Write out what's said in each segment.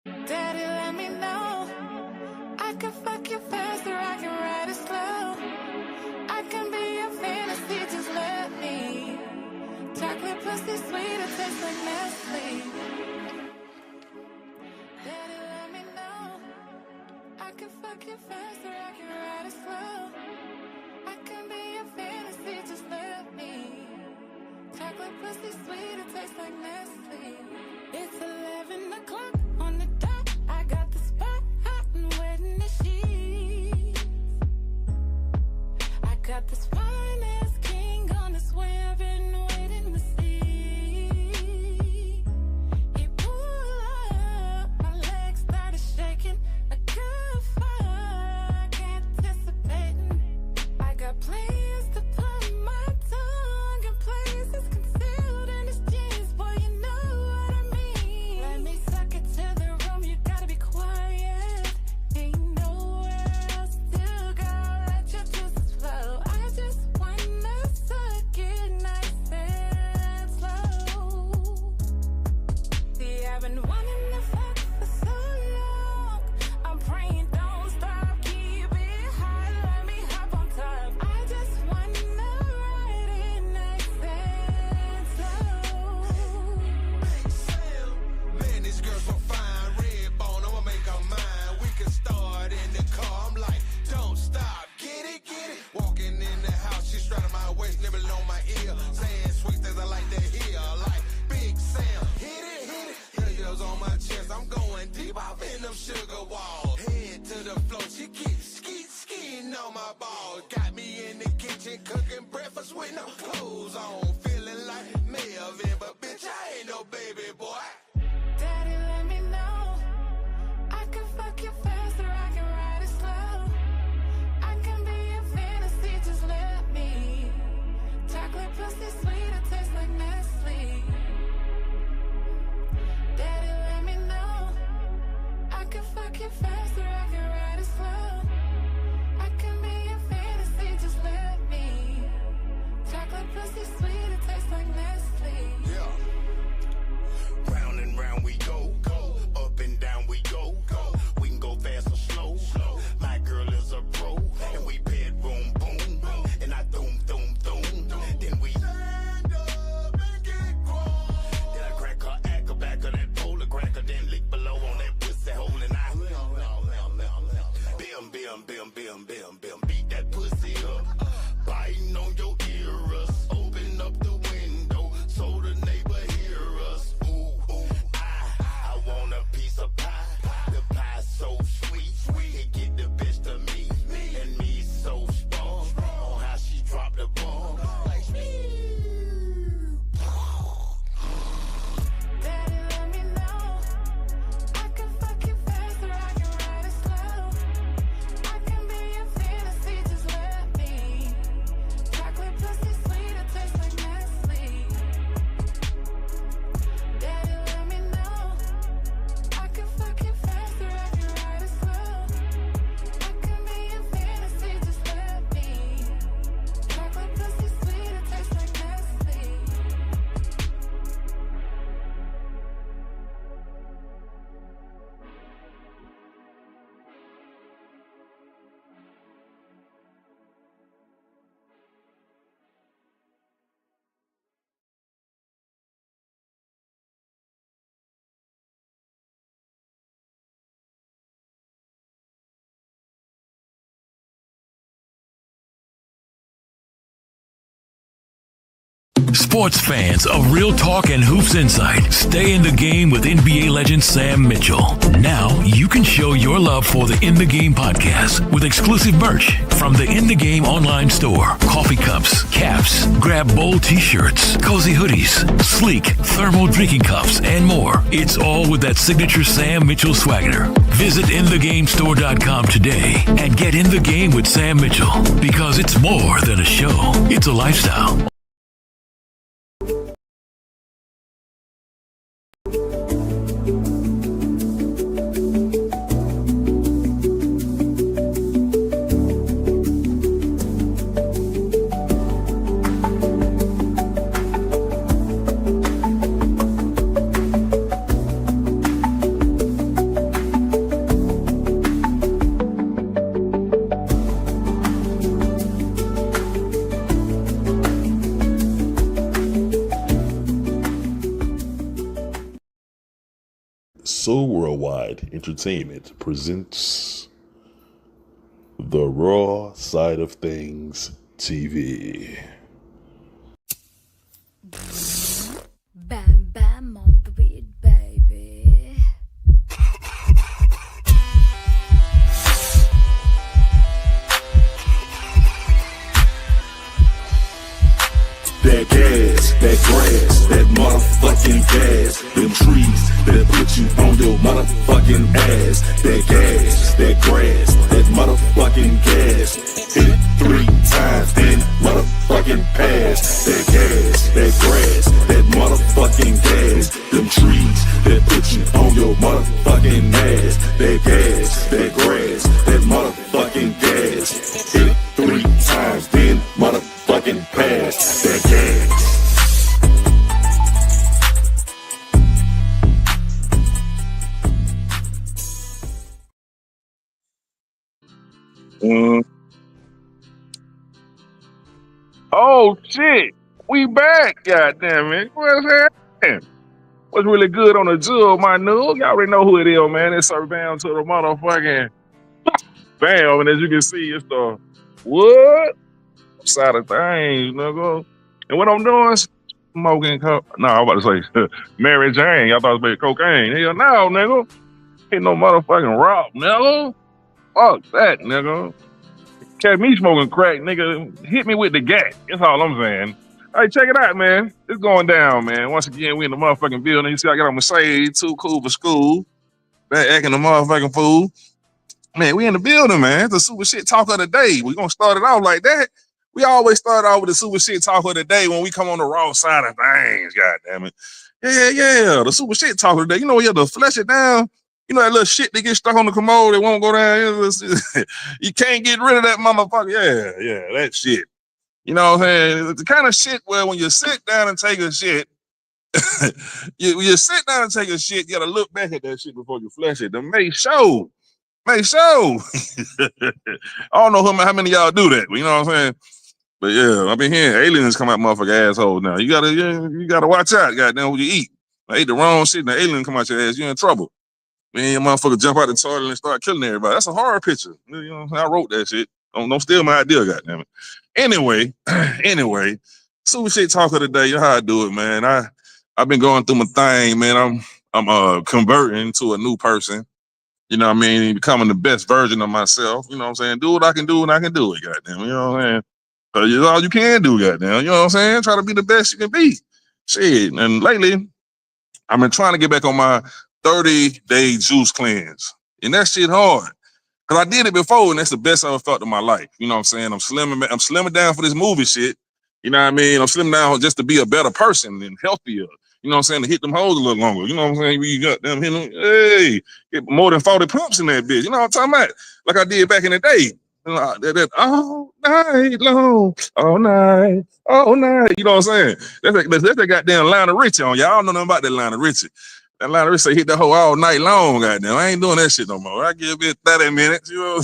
Daddy, let me know. I can fuck you fast or I can ride it slow. I can be your fantasy, just let me. Chocolate pussy sweet, it tastes like Nestle. Daddy, let me know. I can fuck you fast or I can ride it slow. I can be your fantasy, just let me. Chocolate pussy sweet, it tastes like Nestle. It's 11 o'clock on the dot. I got the spot hot and wet in the sheets. I got this fine ass king on his way. I've been waiting to see. He pulled up, my legs started shaking. A good fuck, anticipating. I got plans to put my tongue in places concealed in his jeans. Boy, you know what I mean. Let me suck it to the room, you gotta be quiet. Ain't nowhere else to go, let your juices flow. I just wanna suck it nice and slow. See, I've been wanting to fuck for so long. I'm praying don't stop, keep it high, let me hop on top. I just wanna ride it nice and slow. Man, these girls so fine, red bone, I'ma make her mine. We can start in the car, I'm like, don't stop, get it, get it. Walking in the house, she straddling my waist, nibbling on my ear, saying sweet things I like to hear, like Big Sam, hit it, hit it. Helios on my chest, I'm going deep off in them sugar walls. Head to the floor, she keeps skiing on my balls. Got me in the kitchen cooking breakfast with no clothes on, feeling like Melvin, but bitch, I ain't no baby boy. Daddy, let me know. I can fuck you fast or I can ride it slow. I can be your fantasy, just let me. Chocolate pussy sweet, it tastes like Nestle. Daddy, let me know. I can fuck you fast or I can ride it slow. I can be your fantasy, just let me. Chocolate pussy sweet, it tastes like Nestle. Yeah. Round and round we go, go. Up and down we go, go. We can go fast or slow, slow. My girl is a pro, and we bedroom boom, boom. And I doom, doom, doom. Then we stand up and get grown. Then I crack her act a back of that polar cracker, then lick below on that pussy hole, and I bim, bim, bim, bim, bim, bim. Beat that pussy up, biting on your ears. Open up the window so the neighbor hear us. Ooh, ooh, I want a piece of pie. The pie's so sweet, sweet. It get the best of me, and me so strong. On how she dropped the bomb, like Daddy, let me know. I can fuck you fast or I can ride it slow. I can be your fantasy, just let me. Chocolate pussy sweet, it tastes like Nestle. Daddy, let me know. I can fuck you fast or I can ride it slow. I can be your fantasy, just let me. Chocolate pussy sweet, it tastes like Nestle. Sports fans of Real Talk and Hoops Insight, stay in the game with NBA legend Sam Mitchell. Now you can show your love for the In the Game podcast with exclusive merch from the In the Game online store. Coffee cups, caps, grab bowl t-shirts, cozy hoodies, sleek thermal drinking cups, and more. It's all with that signature Sam Mitchell swagger. Visit InTheGameStore.com today and get in the game with Sam Mitchell, because it's more than a show. It's a lifestyle. So Worldwide Entertainment presents the Raw Side of Thangzz TV. Bam bam on the beat, baby. That gas, that grass, that motherfucking gas, them trees that put you on your motherfucking ass. That gas, that grass, that motherfucking gas. Hit it 3 times, then motherfucking pass. That gas, that grass, that motherfucking gas. Them trees that put you on your motherfucking ass. That gas, that grass, that motherfucking gas. Hit it 3 times, then motherfucking pass. That gas. Oh shit, we back, goddamn it. What's happening? What's really good on the jug, my noob? Y'all already know who it is, man. It's Sir Bam to the motherfucking Bam, and as you can see, it's the what? Side of Thangzz, nigga. And what I'm doing is smoking coke. No, I was about to say Mary Jane. Y'all thought it was cocaine. Hell no, nigga. Ain't no motherfucking rock, nigga. Fuck that, nigga. Catch me smoking crack, nigga. Hit me with the gat. That's all I'm saying. Hey, check it out, man. It's going down, man. Once again, we in the motherfucking building. You see, I got on Mercedes, too cool for school. Back acting a motherfucking fool. Man, we in the building, man. It's the super shit talk of the day. We gonna start it off like that. We always start off with the super shit talk of the day when we come on the Raw Side of Thangzz, goddamn it. Yeah. The super shit talk of the day. You know, you have to flush it down. You know that little shit that gets stuck on the commode that won't go down? You can't get rid of that motherfucker. Yeah, that shit. You know what I'm saying? It's the kind of shit where when you sit down and take a shit, you sit down and take a shit, you gotta look back at that shit before you flush it to make sure. I don't know how many of y'all do that, but you know what I'm saying? But yeah, I've been hearing aliens come out motherfucking assholes now. You gotta watch out, goddamn, what you eat. I ate the wrong shit and the alien come out your ass, you in trouble. Man, your motherfucker jump out the toilet and start killing everybody. That's a horror picture. You know, I wrote that shit. Don't steal my idea, goddammit. Anyway, super shit talk of the day. You know how I do it, man. I've been going through my thing, man. I'm converting to a new person. You know what I mean? Becoming the best version of myself. You know what I'm saying? Do what I can do and I can do it, goddamn. You know what I'm saying? It's all you can do, goddamn. You know what I'm saying? Try to be the best you can be. Shit. And lately, I've been trying to get back on my 30-day juice cleanse. And that shit hard. Because I did it before, and that's the best I ever felt in my life. You know what I'm saying? I'm slimming down for this movie shit. You know what I mean? I'm slimming down just to be a better person and healthier. You know what I'm saying? To hit them holes a little longer. You know what I'm saying? You got them hitting them. Hey, get more than 40 pumps in that bitch. You know what I'm talking about? Like I did back in the day. You know, that all night long, all night. You know what I'm saying? That's that goddamn Lionel Richie on y'all. I don't know nothing about that Lionel Richie. That Lionel Richie say hit that hoe all night long, goddamn. I ain't doing that shit no more. I give a bit 30 minutes, you know.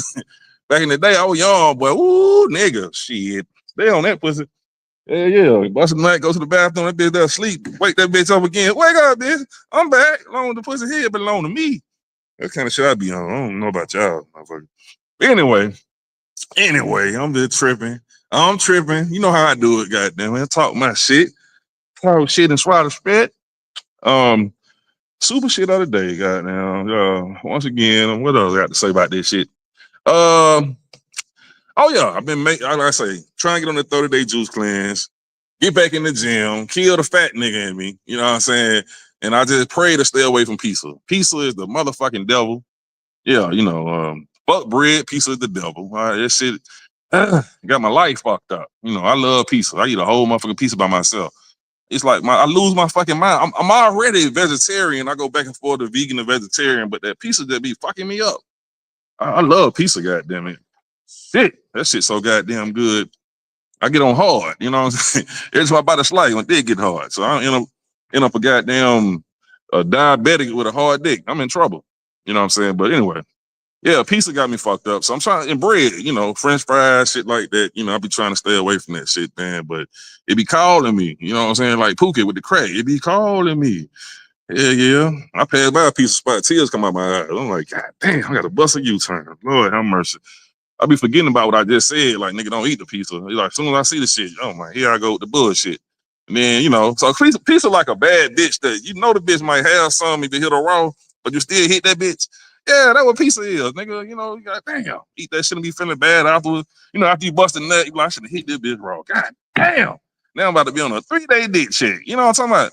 Back in the day, I was young, boy. Ooh, nigga, shit. They on that pussy. Yeah. Bust a night, go to the bathroom, that bitch there sleep. Wake that bitch up again. Wake up, bitch. I'm back. Long as the pussy head belong to me. That kind of shit I be on. I don't know about y'all, motherfucker. Anyway, I'm just tripping. I'm tripping. You know how I do it, goddamn. I talk my shit. Talk shit and swallow spit. Super shit of the day, goddamn. Once again, what else I got to say about this shit? Oh yeah, I've been like I say, trying to get on the 30-day juice cleanse, get back in the gym, kill the fat nigga in me. You know what I'm saying? And I just pray to stay away from pizza. Pizza is the motherfucking devil. Yeah, you know, fuck bread, pizza is the devil. All right, that shit got my life fucked up. You know, I love pizza. I eat a whole motherfucking pizza by myself. It's like I lose my fucking mind. I'm already vegetarian. I go back and forth to vegan and vegetarian, but that pizza that be fucking me up. I love pizza, goddamn it. Shit, that shit so goddamn good. I get on hard, you know what I'm saying? Every time I bite a slice, my dick get hard. So I end up a goddamn diabetic with a hard dick. I'm in trouble. You know what I'm saying? But anyway, yeah, pizza got me fucked up. So I'm trying, and bread, you know, French fries, shit like that. You know, I be trying to stay away from that shit, man. But it be calling me, you know what I'm saying? Like Pookie with the crack. It be calling me. Yeah. I passed by a piece of spot, tears come out my eyes. I'm like, God damn, I got to bust a U-turn. Lord have mercy. I be forgetting about what I just said. Like, nigga, don't eat the pizza. Like, as soon as I see the shit, oh my, here I go with the bullshit. And then, so pizza like a bad bitch that the bitch might have some if you hit her raw, but you still hit that bitch. Yeah, that's what pizza is, nigga. You got damn, eat that shit and be feeling bad afterwards. After you bust a nut, you like, I should have hit this bitch raw. God damn. Now I'm about to be on a 3-day dick check. You know what I'm talking about?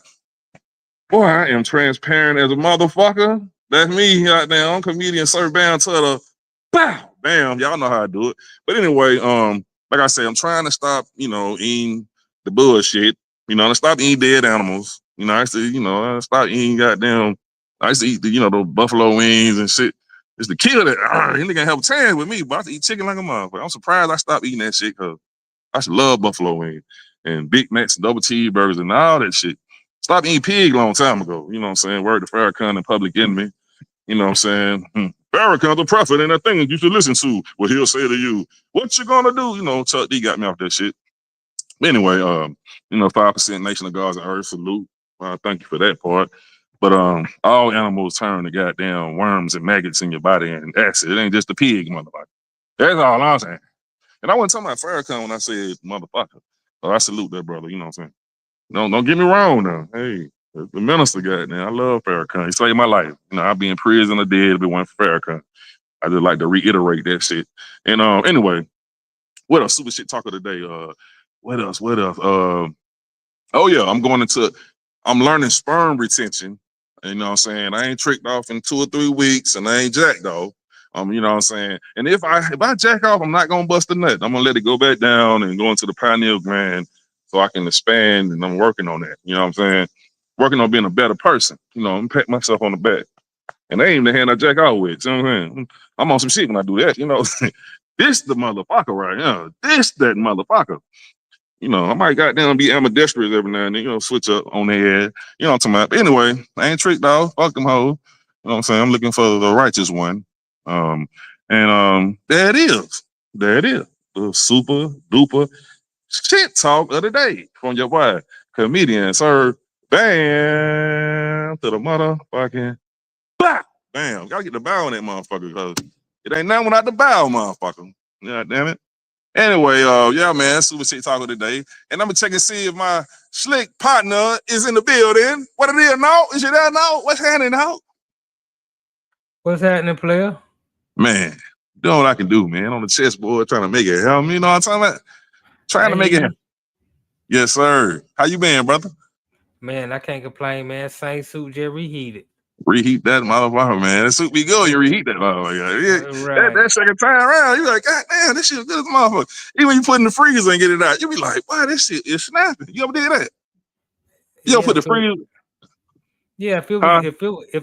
Boy, I am transparent as a motherfucker. That's me, goddamn. I'm comedian, Sir Bam to the bow, bam. Y'all know how I do it. But anyway, like I said, I'm trying to stop, eating the bullshit. To stop eating dead animals. I used to, I stop eating goddamn. I used to eat the buffalo wings and shit. It's the kill that. He nigga have a tan with me, but I used to eat chicken like a motherfucker. I'm surprised I stopped eating that shit because I should love buffalo wings and Big Macs and double cheeseburgers and all that shit. Stop eating pig a long time ago. You know what I'm saying? Word to Farrakhan and Public Enemy. You know what I'm saying? Farrakhan's a prophet and that thing that you should listen to. What he'll say to you. What you gonna do? Chuck D got me off that shit. But anyway, 5% Nation of Gods and Earth salute. Thank you for that part. But all animals turn to goddamn worms and maggots in your body and acid. It ain't just the pig, motherfucker. That's all I'm saying. And I wasn't talking about Farrakhan when I said motherfucker. So I salute that brother. You know what I'm saying? Don't get me wrong now. Hey, the minister got now. I love Farrakhan. He saved my life. I'd be in prison or dead if it wasn't for Farrakhan. I just like to reiterate that shit. And anyway, what else? Super shit talker today. What else? Oh yeah, I'm learning sperm retention. You know what I'm saying? I ain't tricked off in 2 or 3 weeks and I ain't jacked off. You know what I'm saying? And if I jack off, I'm not gonna bust a nut. I'm gonna let it go back down and go into the pineal gland so I can expand, and I'm working on that. You know what I'm saying? Working on being a better person. I'm pat myself on the back. And they ain't the hand I jack out with. You know what I'm saying? I'm on some shit when I do that. This the motherfucker right now. This that motherfucker. I might goddamn be ambidextrous every now and then, switch up on their head. You know what I'm talking about? But anyway, I ain't tricked off. Fuck them hoes. You know what I'm saying? I'm looking for the righteous one. There it is. There it is. The super duper shit talk of the day from your boy, comedian Sir Bam to the motherfucking bow. Bam. Gotta get the bow on that motherfucker because it ain't nothing without the bow, motherfucker. Yeah, damn it. Anyway, yeah, man, super shit talk of the day. And I'm gonna check and see if my slick partner is in the building. What it is now? Is you there now? What's happening now? What's happening, player? Man, doing what I can do, man. On the chessboard, trying to make it happen. You know what I'm talking about? Trying to make it happen. Yes, sir. How you been, brother? Man, I can't complain, man. Same suit just reheated. Reheat that motherfucker, man. That suit be good. You reheat that motherfucker. Yeah, Right. that second time around, you like, God damn, this shit is good as a motherfucker. Even when you put in the freezer and get it out, you be like, wow, this shit is snapping. You ever did that? You ever put the freezer? Yeah, if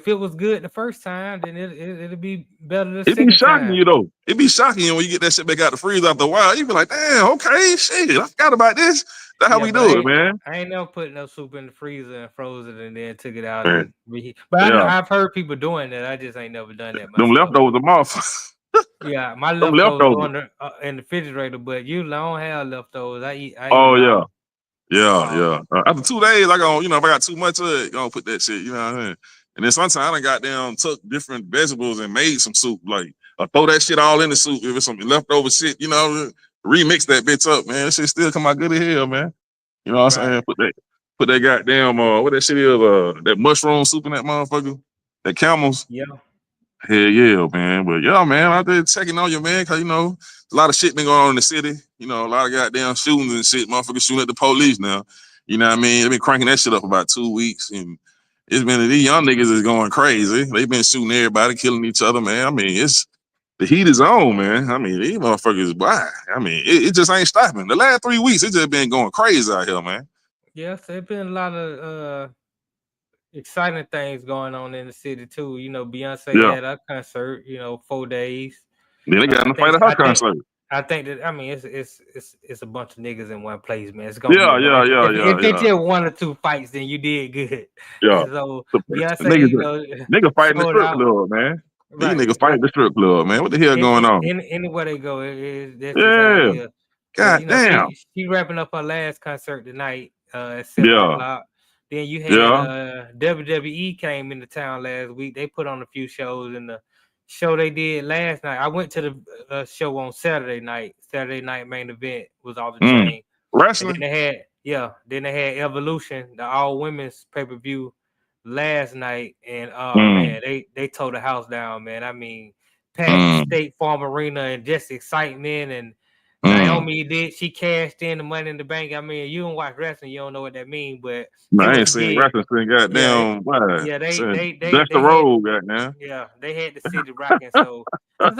it was good the first time, then it'll be better the second time. It be shocking you though. It be shocking you when you get that shit back out the freezer after a while. You be like, damn, okay, shit, I forgot about this. That's how we do it, man. I ain't never put no soup in the freezer and froze it and then took it out Man. and reheat. But Yeah. I've heard people doing that. I just ain't never done that myself. Them leftovers, the motherfuckers. Yeah, my Them leftovers in the refrigerator, but usually I don't have leftovers. I eat Oh them yeah. all. Yeah. After 2 days, I go, if I got too much of it, gonna put that shit, you know what I mean? And then sometimes I done got down, took different vegetables and made some soup. Like, I throw that shit all in the soup. If it's some leftover shit, remix that bitch up, man. That shit still come out good as hell, man. You know what I'm saying? Put that goddamn, what that shit is, that mushroom soup in that motherfucker. That Camels. Yeah. Hell yeah, man. But yeah, man, I been checking on you, man, because, a lot of shit been going on in the city. A lot of goddamn shootings and shit. Motherfuckers shooting at the police now. You know what I mean? They've been cranking that shit up about 2 weeks. And it's been, these young niggas is going crazy. They've been shooting everybody, killing each other, man. I mean, the heat is on, man. I mean, these motherfuckers, why? I mean, it just ain't stopping. The last 3 weeks, it just been going crazy out here, man. Yes, there's been a lot of exciting things going on in the city too. Beyonce had her concert, 4 days. Then they got in the fight at her concert. I think that it's a bunch of niggas in one place, man. It's gonna be if it's just 1 or 2 fights, then you did good. Yeah. So Beyonce, nigga fighting the strip club, man. Right. These niggas fighting the strip club, man. What the hell going on? Anywhere they go, that's just how it is. God damn. She wrapping up her last concert tonight at 7 o'clock. Then you had Yeah. WWE came into town last week. They put on a few shows, and the show they did last night. I went to the show on Saturday night. Saturday night main event was off the chain. And then Wrestling. then they had Evolution, the all women's pay-per-view last night, and Mm. man, they tore the house down, man. I mean, packed Mm. State Farm Arena and just excitement, and Mm. Naomi she cashed in the Money in the Bank. I mean, you don't watch wrestling, you don't know what that means, but No, it I was ain't seen big. wrestling since Yeah, goddamn what? yeah, That's the they had road, goddamn. they had the city rocking. So there's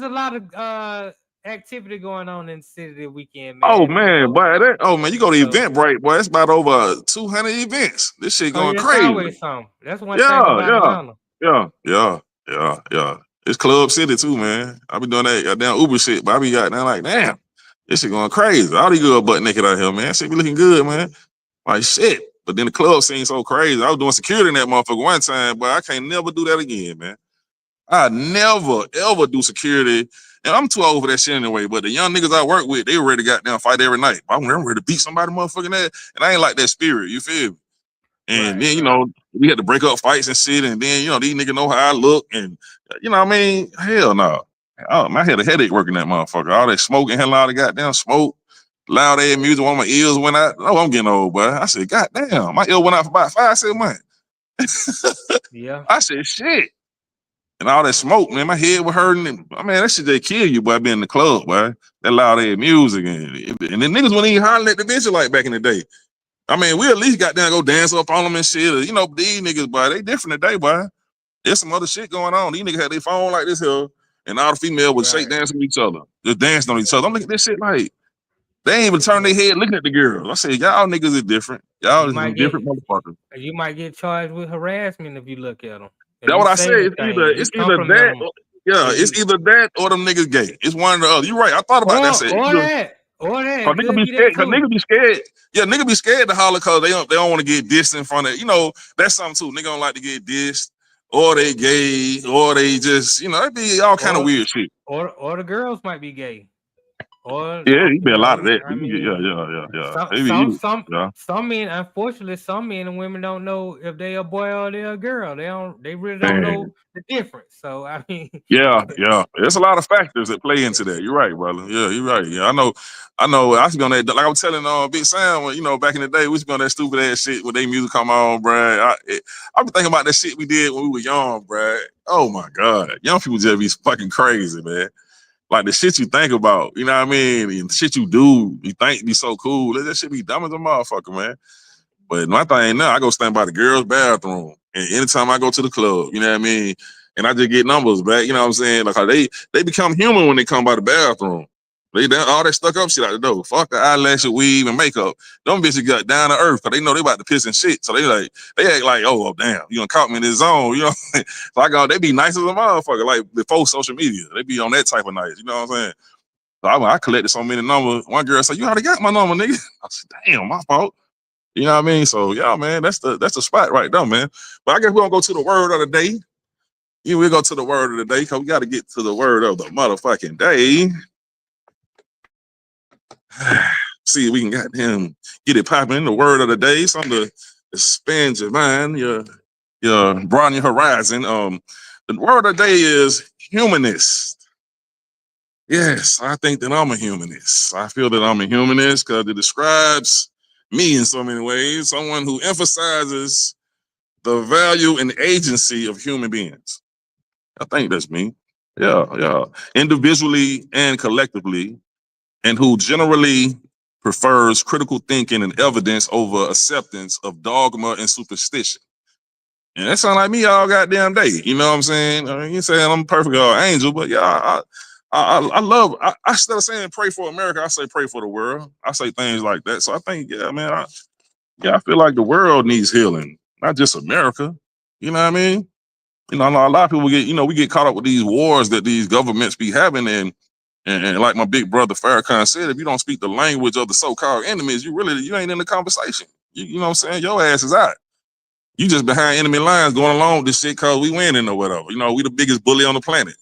a lot of activity going on in the city this weekend, Oh man. You man, know, boy, man, you go to so Eventbrite, boy, it's about over 200 events. This shit oh yeah, going that's crazy. always something. That's one thing Yeah, about yeah, Atlanta. yeah. It's Club City too, man. I be doing that goddamn Uber shit, but I be goddamn like, damn, this shit going crazy. All these girls butt naked out here, man. Shit be looking good, man. Like shit. But then the club scene so crazy. I was doing security in that motherfucker one time, but I can't never do that again, man. I never ever do security. And I'm too old for that shit anyway. But the young niggas I work with, they ready to goddamn fight every night. I'm ready to beat somebody motherfucking ass. And I ain't like that spirit, you feel me? And then, we had to break up fights and shit. And then, these niggas know how I look. And, you know what I mean? Hell no. I had a headache working that motherfucker. All that smoking, hell, all the goddamn smoke, loud ass music, one of my ears went out. Oh, I'm getting old, boy. I said, goddamn, my ear went out for about 5-6 months. Yeah. I said, shit. And all that smoke, man, my head was hurting. And, man, that shit they kill you, boy, being in the club, boy. That loud ass music. And then niggas wouldn't even holler at the bitch like back in the day. I mean, we at least got down go dance up on them and shit. Or, these niggas, boy, they different today, boy. There's some other shit going on. These niggas had their phone like this here, and all the females would shake dancing with each other. Just dancing on each other. I'm looking at this shit like, they ain't even turn their head looking at the girls. I said, y'all niggas is different. Y'all is some different motherfuckers. You might get charged with harassment if you look at them. That's what I say. It's either that. It's either that or them niggas gay. It's one or the other. You're right. I thought about that shit. Or that. Cause nigga be scared. Cause nigga be scared. Yeah, nigga be scared to holler cause they don't want to get dissed in front of. That's something too. Nigga don't like to get dissed, or they gay, or they just it be all kind of weird shit. Or the girls might be gay. Or you be a lot of that. I mean, Some men, unfortunately, some men and women don't know if they a boy or they a girl. They really don't know the difference. So I mean, yeah. There's a lot of factors that play into that. You're right, brother. Yeah, you're right. Yeah, I know. I used to be on that. Like I was telling Big Sam, when, back in the day, we used to be on that stupid ass shit when they music come on, bruh. I been thinking about that shit we did when we were young, bruh. Oh my god, young people just be fucking crazy, man. Like the shit you think about, you know what I mean? And the shit you do, you think be so cool. That shit be dumb as a motherfucker, man. But my thing now, I go stand by the girls' bathroom. And anytime I go to the club, you know what I mean? And I just get numbers back, you know what I'm saying? Like how they become human when they come by the bathroom. They done all that stuck up shit out the door. Fuck the eyelash, weave, and makeup. Them bitches got down to earth because they know they about to piss and shit. So they act like, oh damn, you done caught me in this zone, So they be nice as a motherfucker, like before social media. They be on that type of nice, you know what I'm saying? So I collected so many numbers. One girl said, you already got my number, nigga. I said, damn, my fault. You know what I mean? So yeah, man, that's the spot right there, man. But I guess we're gonna go to the word of the day. Yeah, we'll go to the word of the day because we got to get to the word of the motherfucking day. See if we can goddamn get it popping. The word of the day, something to expand your mind, your broaden your horizon. The word of the day is humanist. Yes, I think that I'm a humanist. I feel that I'm a humanist because it describes me in so many ways. Someone who emphasizes the value and agency of human beings. I think that's me. Yeah. Individually and collectively. And who generally prefers critical thinking and evidence over acceptance of dogma and superstition. And that sounds like me all goddamn day. You know what I'm saying? I mean, you saying I'm a perfect angel, but yeah, I love. Instead of saying pray for America, I say pray for the world. I say things like that. So I think, yeah, man, I feel like the world needs healing, not just America. You know what I mean? I know a lot of people we get caught up with these wars that these governments be having, and like my big brother Farrakhan said, if you don't speak the language of the so-called enemies, you ain't in the conversation. You know what I'm saying? Your ass is out. You just behind enemy lines going along with this shit because we winning or whatever. We the biggest bully on the planet.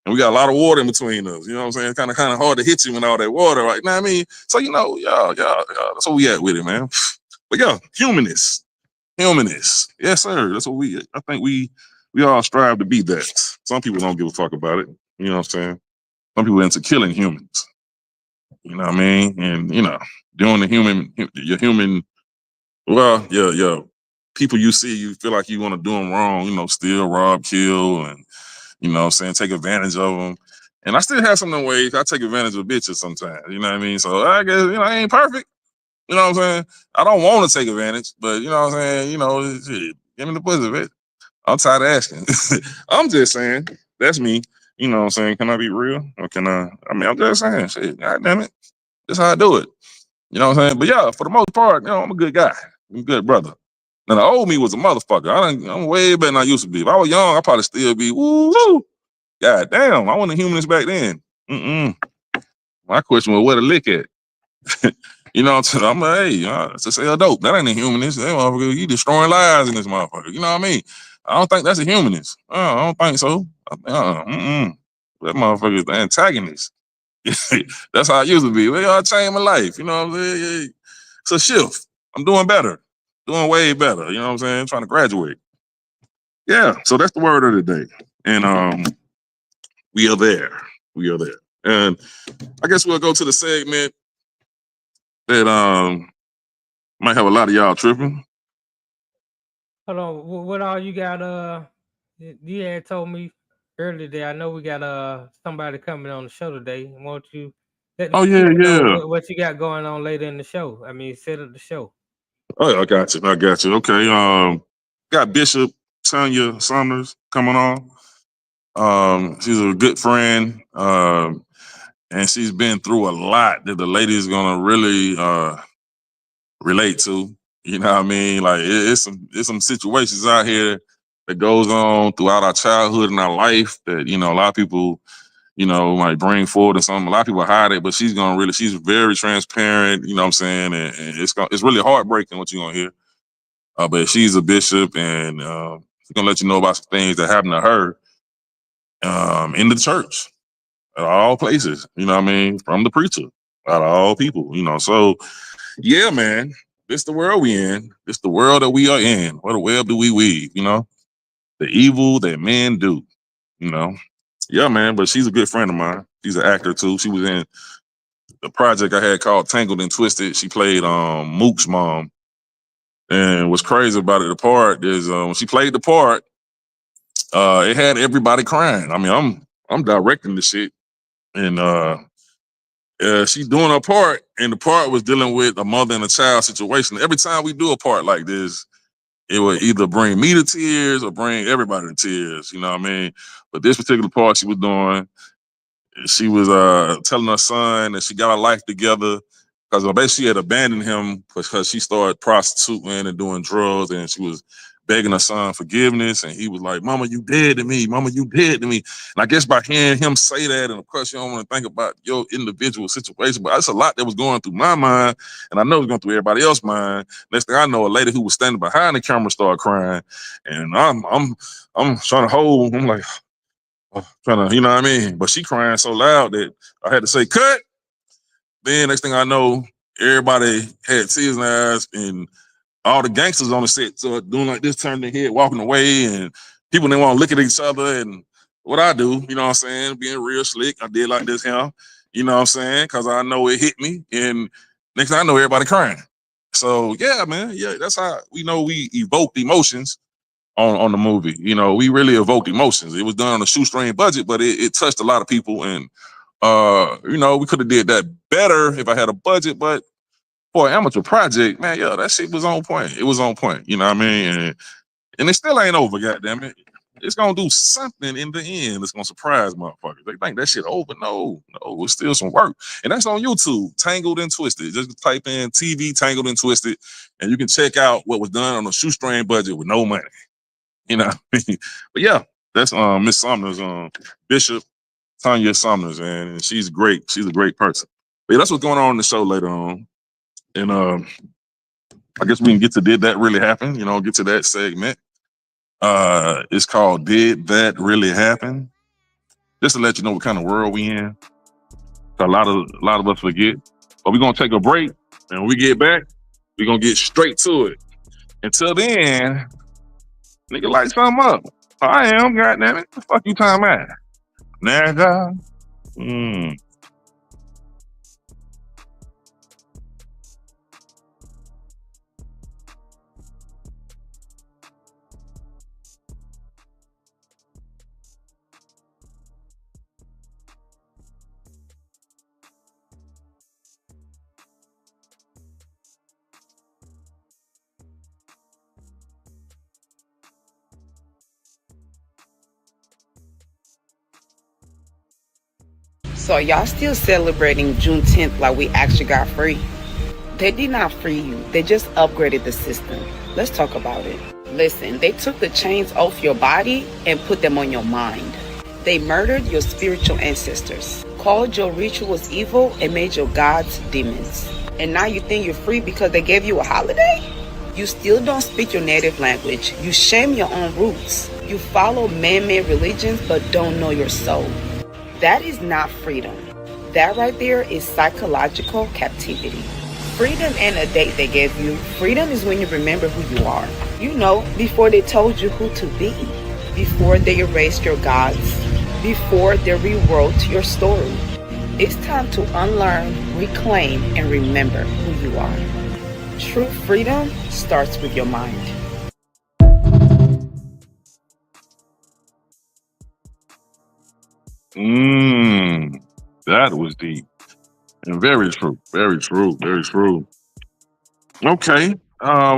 And we got a lot of water in between us. You know what I'm saying? It's kind of hard to hit you with all that water, right? Know what I mean? So, yeah, that's what we at with it, man. But yeah, humanists. Humanist. Yes, sir. That's what I think we all strive to be that. Some people don't give a fuck about it. You know what I'm saying? Some people into killing humans. You know what I mean? And, doing your human, well, yeah. People you see, you feel like you want to do them wrong, steal, rob, kill, and, take advantage of them. And I still have some of them ways I take advantage of bitches sometimes. You know what I mean? So I guess, I ain't perfect. You know what I'm saying? I don't want to take advantage, but you know what I'm saying? Shit, give me the pussy, bitch. I'm tired of asking. I'm just saying, that's me. You know what I'm saying? Can I be real? Or can I'm just saying, shit, God damn it. That's how I do it. You know what I'm saying? But yeah, for the most part, I'm a good guy. I'm a good brother. Now the old me was a motherfucker. I'm way better than I used to be. If I was young, I'd probably still be woo. God damn, I wasn't a humanist back then. My question was where to lick at. You know what I'm saying? I'm like, hey, it's a sell dope. That ain't a humanist. That motherfucker, you destroying lives in this motherfucker. You know what I mean? I don't think that's a humanist. I don't think so. That motherfucker is the antagonist. That's how I used to be. Well, I changed my life. You know what I'm saying? It's a shift. I'm doing better. Doing way better. You know what I'm saying? Trying to graduate. Yeah. So that's the word of the day. And we are there. We are there. And I guess we'll go to the segment that might have a lot of y'all tripping. Hold on. What all you got? You had told me earlier today. I know we got somebody coming on the show today. Won't you let the people know what you got going on later in the show? I mean, set up the show. Oh, I got you. Okay. Got Bishop Tanya Summers coming on. She's a good friend. And she's been through a lot that the lady is gonna really relate to. You know what I mean? Like it's some situations out here that goes on throughout our childhood and our life that a lot of people might bring forward, and a lot of people hide it, but she's very transparent. You know what I'm saying? And it's really heartbreaking what you're gonna hear. But she's a bishop, and she's gonna let you know about some things that happened to her in the church at all places. You know what I mean? From the preacher, out of all people. So yeah, man. This the world we in. This the world that we are in. What a web do we weave, The evil that men do, Yeah, man, but she's a good friend of mine. She's an actor, too. She was in the project I had called Tangled and Twisted. She played Mook's mom. And what's crazy about it, the part is when she played the part, it had everybody crying. I mean, I'm directing the shit. And she's doing her part, and the part was dealing with a mother and a child situation. Every time we do a part like this, it would either bring me to tears or bring everybody to tears. You know what I mean? But this particular part she was doing, she was telling her son that she got her life together because basically she had abandoned him because she started prostituting and doing drugs, and she was begging her son forgiveness, and he was like, "Mama, you dead to me. Mama, you dead to me." And I guess by hearing him say that, and of course you don't want to think about your individual situation, but that's a lot that was going through my mind, and I know it was going through everybody else's mind. Next thing I know, a lady who was standing behind the camera started crying, and I'm trying to hold. I'm like, trying to, you know what I mean? But she crying so loud that I had to say, cut. Then next thing I know, everybody had tears in their eyes, and all the gangsters on the set started doing like this, turning their head, walking away, and people didn't want to look at each other. And what I do, you know what I'm saying, being real slick, I did like this here, you know what I'm saying, because I know it hit me. And next thing I know, everybody crying. So yeah, man, yeah, that's how we know we evoked emotions on the movie. We really evoked emotions. It was done on a shoestring budget, but it touched a lot of people. And we could have did that better if I had a budget, but for an amateur project, man, yeah, that shit was on point. It was on point, you know what I mean? And it still ain't over, goddamn it. It's gonna do something in the end that's gonna surprise motherfuckers. They think that shit over. No, it's still some work. And that's on YouTube, Tangled and Twisted. Just type in TV Tangled and Twisted, and you can check out what was done on a shoestring budget with no money. You know what I mean? But yeah, that's Miss Summers, Bishop Tanya Summers, and she's great. She's a great person. But yeah, that's what's going on in the show later on. And I guess we can get to Did That Really Happen? Get to that segment. It's called Did That Really Happen? Just to let you know what kind of world we in. A lot of us forget. But we're gonna take a break, and when we get back, we're gonna get straight to it. Until then, nigga, light something up. I am, goddamn it. The fuck you talking about? Nigga. So y'all still celebrating Juneteenth like we actually got free? They did not free you. They just upgraded the system. Let's talk about it. Listen, they took the chains off your body and put them on your mind. They murdered your spiritual ancestors, called your rituals evil, and made your gods demons. And now you think you're free because they gave you a holiday? You still don't speak your native language. You shame your own roots. You follow man-made religions but don't know your soul. That is not freedom. That right there is psychological captivity. Freedom ain't a date they gave you. Freedom is when you remember who you are. You know, before they told you who to be. Before they erased your gods. Before they rewrote your story. It's time to unlearn, reclaim, and remember who you are. True freedom starts with your mind. That was deep. And very true. Very true. Very true. Okay.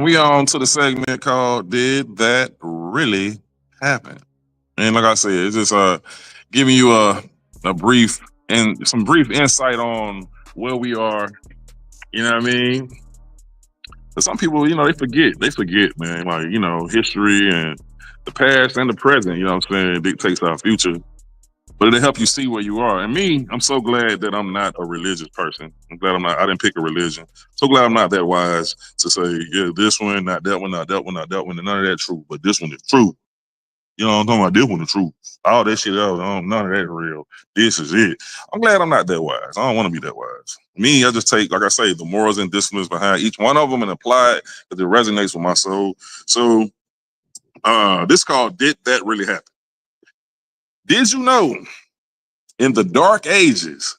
We on to the segment called Did That Really Happen? And like I said, it's just giving you a brief and some brief insight on where we are. You know what I mean? But some people, you know, they forget, man. Like, you know, history and the past and the present, you know what I'm saying, dictates our future. But it'll help you see where you are. And me, I'm so glad that I'm not a religious person. I'm glad I didn't pick a religion. So glad I'm not that wise to say, yeah, this one, not that one, not that one, not that one, and none of that true. But this one is true. You know what I'm talking about? This one is true. All that shit else, none of that is real. This is it. I'm glad I'm not that wise. I don't want to be that wise. Me, I just take, like I say, the morals and disciplines behind each one of them and apply it because it resonates with my soul. So this is called Did That Really Happen? Did you know in the dark ages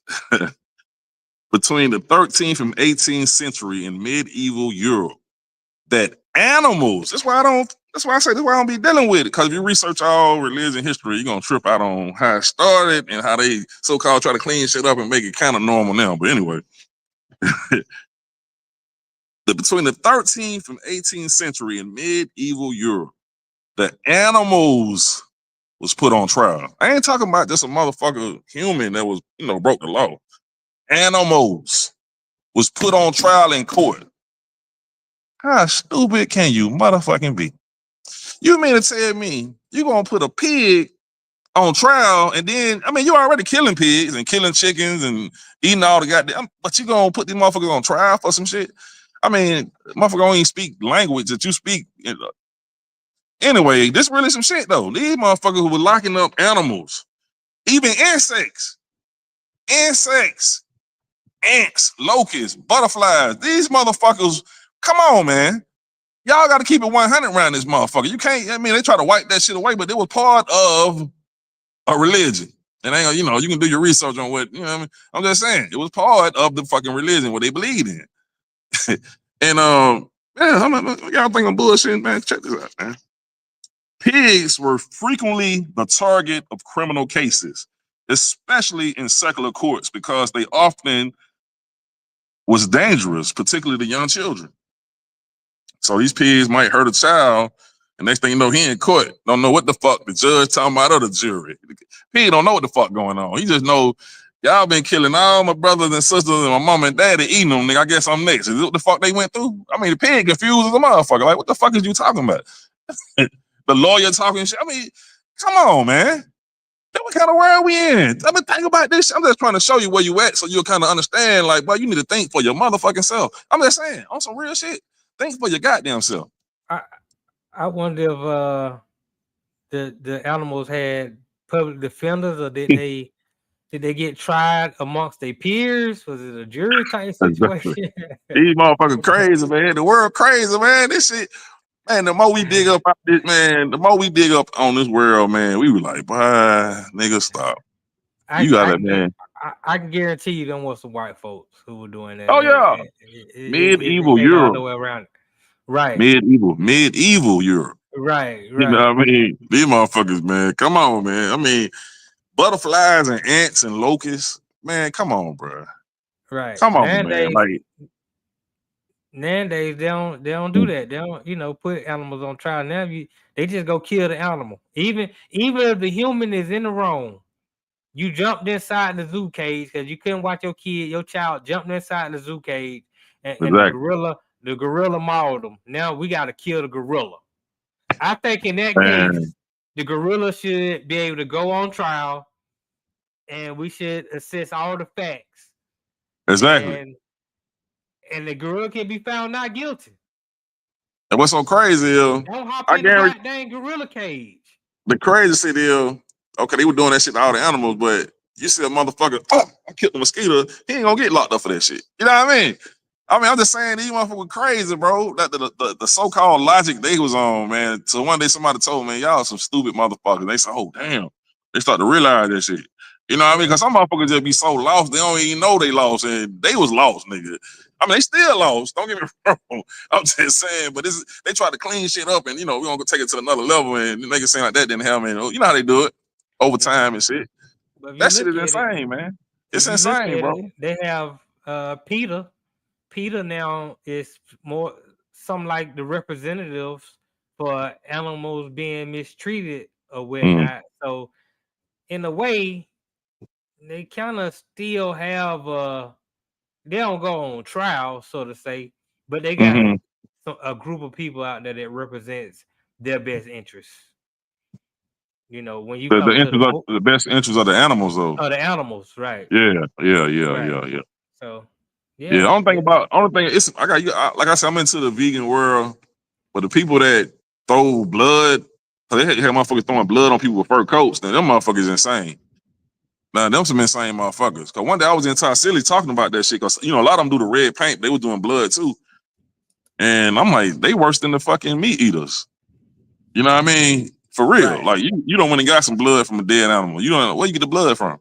between the 13th and 18th century in medieval Europe that animals, that's why I say I don't be dealing with it. Because if you research all religion history, you're gonna trip out on how it started and how they so-called try to clean shit up and make it kind of normal now. But anyway, between the 13th and 18th century in medieval Europe, the animals was put on trial. I ain't talking about just a motherfucker human that was, you know, broke the law. Animals was put on trial in court. How stupid can you motherfucking be? You mean to tell me you gonna put a pig on trial and then, I mean, you already killing pigs and killing chickens and eating all the goddamn, but you gonna put these motherfuckers on trial for some shit? I mean, motherfucker don't even speak language that you speak. Anyway, this really some shit though. These motherfuckers who were locking up animals, even insects, ants, locusts, butterflies. These motherfuckers, come on, man. Y'all got to keep it 100 around this motherfucker. You can't, I mean, they try to wipe that shit away, but it was part of a religion. And ain't, you know, you can do your research on what, you know what I mean? I'm just saying, it was part of the fucking religion, what they believed in. And, y'all think I'm bullshitting, man? Check this out, man. Pigs were frequently the target of criminal cases, especially in secular courts, because they often was dangerous, particularly to young children. So these pigs might hurt a child, and next thing you know, he in court. Don't know what the fuck the judge talking about or the jury. Pig don't know what the fuck going on. He just know, y'all been killing all my brothers and sisters and my mom and daddy eating them, nigga. I guess I'm next. Is this what the fuck they went through? I mean, the pig confused as a motherfucker. Like, what the fuck is you talking about? The lawyer talking shit. I mean, come on, man. What kind of world we in? I mean, think about this. I'm just trying to show you where you at so you'll kind of understand, like, boy, you need to think for your motherfucking self. I'm just saying, on some real shit, think for your goddamn self. I wonder if the animals had public defenders, or did they get tried amongst their peers? Was it a jury type situation? These motherfuckers crazy, man. The world crazy, man. This shit. Man, the more we dig up out this, man, the more we dig up on this world, man, we were like, boy, nigga, stop. You got it, man. I can guarantee you them was some white folks who were doing that. Oh, yeah. Medieval it ain't all the Europe. way around. Right. Medieval Europe. Right. You know what I mean? These motherfuckers, man. Come on, man. I mean, butterflies and ants and locusts. Man, come on, bro. Right. Come on, man. Like, nowadays they don't do that. They don't, put animals on trial. Now they just go kill the animal. Even if the human is in the wrong, you jumped inside the zoo cage because you couldn't watch your child jumped inside the zoo cage, and the gorilla mauled them. Now we got to kill the gorilla. I think in that case, the gorilla should be able to go on trial, and we should assess all the facts. Exactly. And the gorilla can be found not guilty. And what's so crazy is, don't hop in the goddamn gorilla cage. The crazy shit is, okay, they were doing that shit to all the animals, but you see a motherfucker, I killed the mosquito, he ain't gonna get locked up for that shit. You know what I mean? I'm just saying these motherfuckers crazy, bro. That the so-called logic they was on, man. So one day somebody told me, y'all some stupid motherfuckers. They said, oh damn. They start to realize that shit. You know what I mean? Because some motherfuckers just be so lost, they don't even know they lost, and they was lost, nigga. I mean, they still lost. Don't get me wrong. I'm just saying, but they try to clean shit up, and we gonna go take it to another level and make it seem like that didn't happen. You know how they do it over time and shit. That shit is insane, man. It's insane, bro. They have Peter. Peter now is more some like the representatives for animals being mistreated or whatnot. So in a way, they kind of still have they don't go on trial, so to say, but they got a group of people out there that represents their best interests. When you come to the best interests of the animals, though. Oh, the animals, right? Yeah. So, the only thing is, like I said, I'm into the vegan world, but the people that throw blood, they have motherfuckers throwing blood on people with fur coats. Now them motherfuckers insane. Now them some insane motherfuckers. Cause one day I was in Tassili talking about that shit. Cause a lot of them do the red paint. They were doing blood too, and I'm like, they worse than the fucking meat eaters. You know what I mean? For real. Right. Like you don't went and got some blood from a dead animal. You don't know where you get the blood from.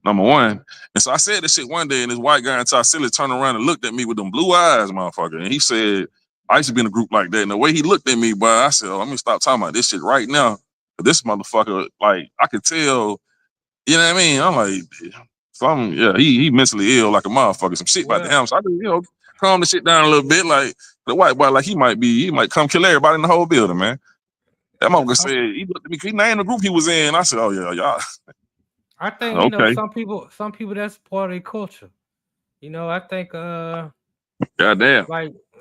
Number one. And so I said this shit one day, and this white guy in Tassili turned around and looked at me with them blue eyes, motherfucker. And he said, I used to be in a group like that. And the way he looked at me, boy, I said, let me stop talking about this shit right now. But this motherfucker, like, I could tell, you know what I mean? I'm like, he mentally ill like a motherfucker. Some shit about the animal. So I just, calm the shit down a little bit. Like, the white boy, like, he might come kill everybody in the whole building, man. That motherfucker said, he looked at me, he named the group he was in. I said, oh, yeah, y'all. I think some people that's part of their culture. I think goddamn,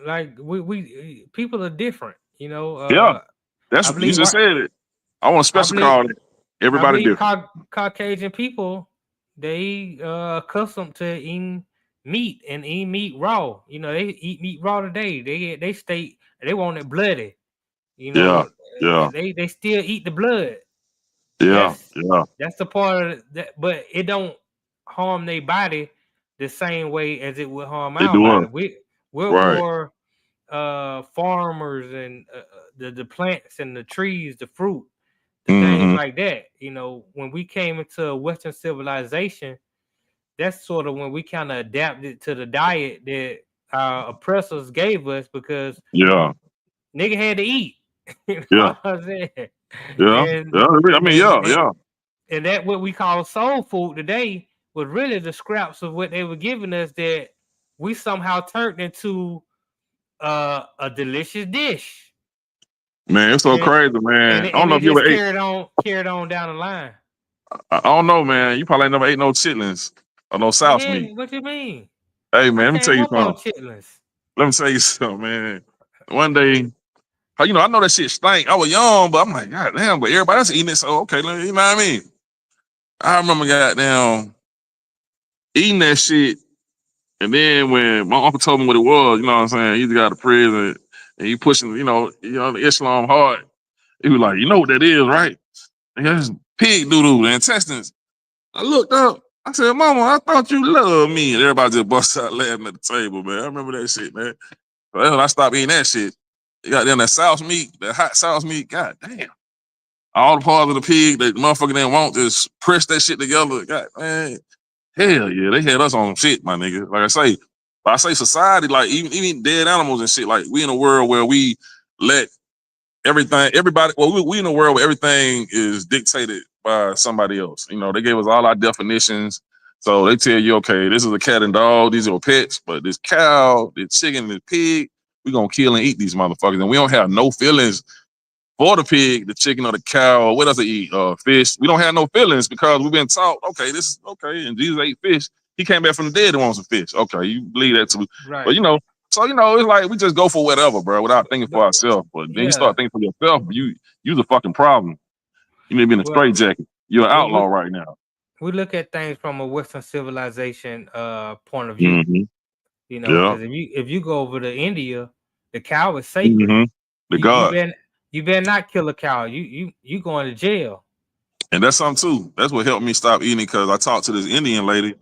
like we people are different. That's what you just said it. I want to specify everybody different. Caucasian people, they accustomed to eating meat and eating meat raw. They eat meat raw today. They want it bloody. They still eat the blood. That's the part of that, but it don't harm their body the same way as it would harm our body. We're more farmers and the plants and the trees, the fruit, the things like that. When we came into Western civilization, that's sort of when we kind of adapted to the diet that our oppressors gave us because nigga had to eat. What I'm saying? And that what we call soul food today was really the scraps of what they were giving us that we somehow turned into a delicious dish. Man, it's so crazy, man. I don't know if you ever carried on down the line. I don't know, man. You probably ain't never ate no chitlins or no South meat. What you mean? Hey, man, let me tell you something. Let me tell you something, man. One day, I know that shit stink. I was young, but I'm like, God damn, but everybody else eating it, so okay, you know what I mean? I remember goddamn eating that shit, and then when my uncle told me what it was, you know what I'm saying? He got out of prison, and he pushing, the Islam hard. He was like, you know what that is, right? And that's pig doodle, the intestines. I looked up. I said, Mama, I thought you loved me. And everybody just bust out laughing at the table, man. I remember that shit, man. So that's when I stopped eating that shit. goddamn that sauce meat, that hot sauce meat. God damn. All the parts of the pig that the motherfucker didn't want, just press that shit together. God, man. Hell yeah, they had us on shit, my nigga. Like I say society, like even dead animals and shit, like we in a world where we let everybody, well, we in a world where everything is dictated by somebody else. You know, they gave us all our definitions. So they tell you, okay, this is a cat and dog, these are pets, but this cow, this chicken, this pig, we gonna kill and eat these motherfuckers. And we don't have no feelings for the pig, the chicken, or the cow, or what else they eat? Fish. We don't have no feelings because we've been taught, okay, this is okay, and Jesus ate fish. He came back from the dead and wants some fish. Okay, you believe that too. Right. But so it's like we just go for whatever, bro, without thinking for ourselves. But then you start thinking for yourself, you's a fucking problem. You need to be in a straitjacket. You're an outlaw right now. We look at things from a Western civilization point of view. Mm-hmm. You know, because if you go over to India, the cow is sacred. Mm-hmm. The God. You better not kill a cow. You going to jail. And that's something too. That's what helped me stop eating, because I talked to this Indian lady,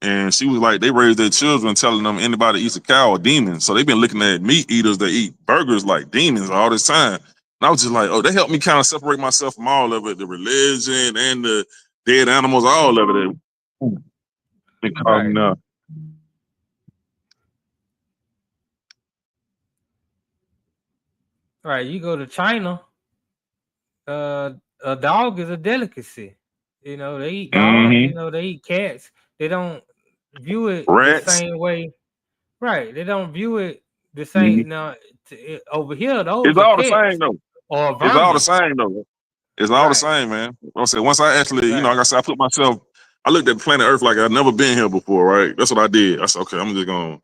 and she was like, they raised their children telling them anybody eats a cow or demon. So they've been looking at meat eaters that eat burgers like demons all this time. And I was just like, oh, they helped me kind of separate myself from all of it, the religion and the dead animals, all of it. They called me now. Right, you go to China, a dog is a delicacy. You know, they eat dogs, you know, they eat cats. They don't view it the same way. Right, they don't view it the same. Now, over here, those it's all the same, though. It's all the same, though. It's all the same, man. I said, once I actually, like I said, I looked at planet Earth like I'd never been here before, right? That's what I did. I said, okay, I'm just going to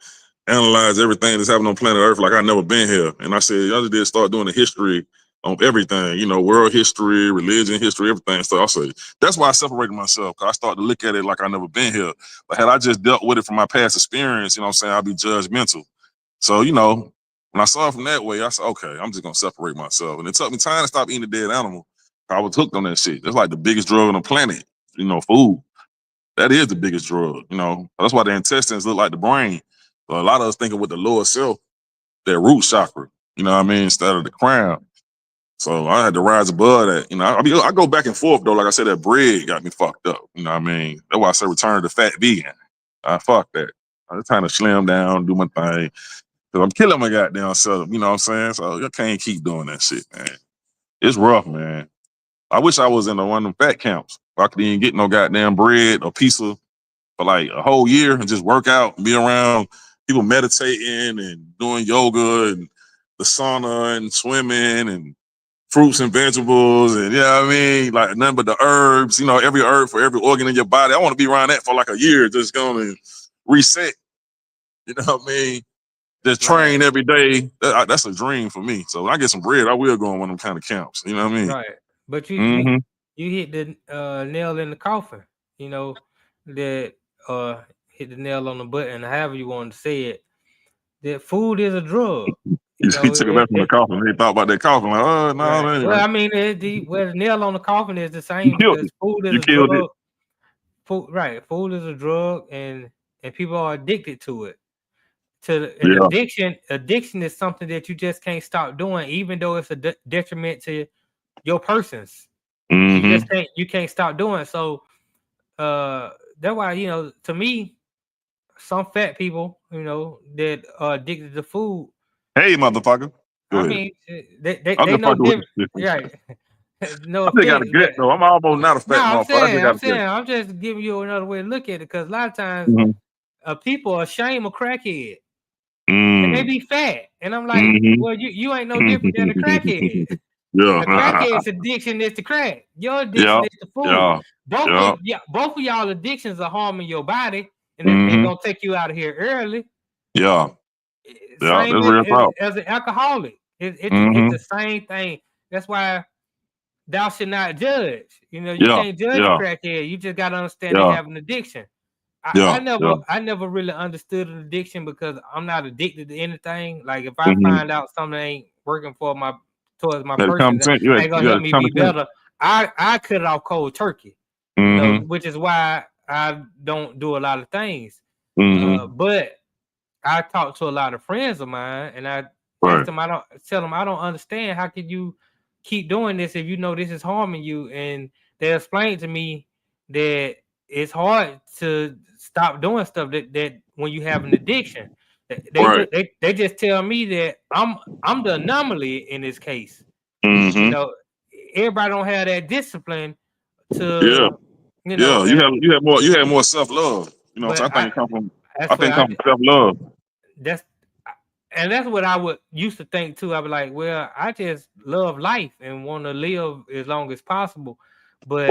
analyze everything that's happening on planet Earth like I've never been here. And I said, I just did start doing the history on everything, world history, religion history, everything. So I said, that's why I separated myself, because I started to look at it like I've never been here. But had I just dealt with it from my past experience, I'd be judgmental. So, when I saw it from that way, I said, okay, I'm just going to separate myself. And it took me time to stop eating a dead animal. I was hooked on that shit. That's like the biggest drug on the planet, food. That is the biggest drug, That's why the intestines look like the brain. But a lot of us thinking with the lower self, that root chakra, instead of the crown. So I had to rise above that. I go back and forth, though. Like I said, that bread got me fucked up. That's why I said return to fat vegan. Fuck that. I'm trying to slim down, do my thing. Because I'm killing my goddamn self, you know what I'm saying? So I can't keep doing that shit, man. It's rough, man. I wish I was in one of them fat camps. I could even get no goddamn bread or pizza for like a whole year and just work out and be around people meditating and doing yoga and the sauna and swimming and fruits and vegetables and like nothing but the herbs, every herb for every organ in your body. I want to be around that for like a year, just going to reset. You know what I mean? Just train every day. That's a dream for me. So when I get some bread, I will go on one of them kind of camps. You know what I mean? Right. But you hit the nail in the coffin. That hit the nail on the button, however you want to say it. That food is a drug. He took it back from the coffin. He thought about that coffin. Like, oh no, right. Anyway. Well, I mean, the nail on the coffin is the same, because food is a drug. Food is a drug, and people are addicted to it. Addiction is something that you just can't stop doing, even though it's a detriment to your persons. You can't stop doing it. So that's why, to me, some fat people, that are addicted to food. Hey, motherfucker. I mean, they know different. Right. No, I got a gut though. I'm almost not a fat motherfucker. I'm just giving you another way to look at it, because a lot of times people are ashamed of crackhead. And they be fat. And I'm like, well, you ain't no different than a crackhead. A crackhead's addiction is to crack. Your addiction is to food. Both of y'all addictions are harming your body, and they're gonna take you out of here early. Same as an alcoholic. It's the same thing. That's why thou should not judge. You can't judge a crackhead. You just gotta understand they have an addiction. I never really understood an addiction, because I'm not addicted to anything. Like if I find out something ain't working towards my person, ain't gonna help me be better, I cut it off cold turkey. Which is why I don't do a lot of things. But I talk to a lot of friends of mine, and Ask them, tell them I don't understand. How can you keep doing this if you know this is harming you? And they explained to me that it's hard to stop doing stuff that when you have an addiction. They just tell me that I'm the anomaly in this case. Mm-hmm. You know, everybody don't have that discipline to you know. You have more self love. You know, so I think it comes from self love. That's what I would used to think too. I was like, well, I just love life and want to live as long as possible. But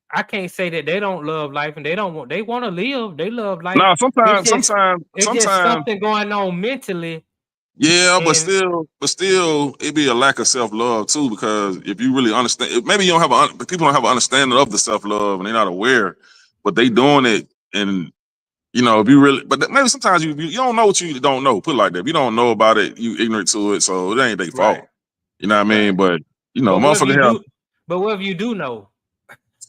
I can't say that they don't love life and they want to live. They love life. No, sometimes just something going on mentally. Yeah, but still, it be a lack of self love too. Because if you really understand, maybe you don't have people don't have an understanding of the self love and they're not aware, but they doing it. And you know, if you really, but maybe sometimes you don't know what you don't know. Put it like that. If you don't know about it, you ignorant to it, so it ain't their fault. You know what I mean? But you know, motherfucker, but what if you do know?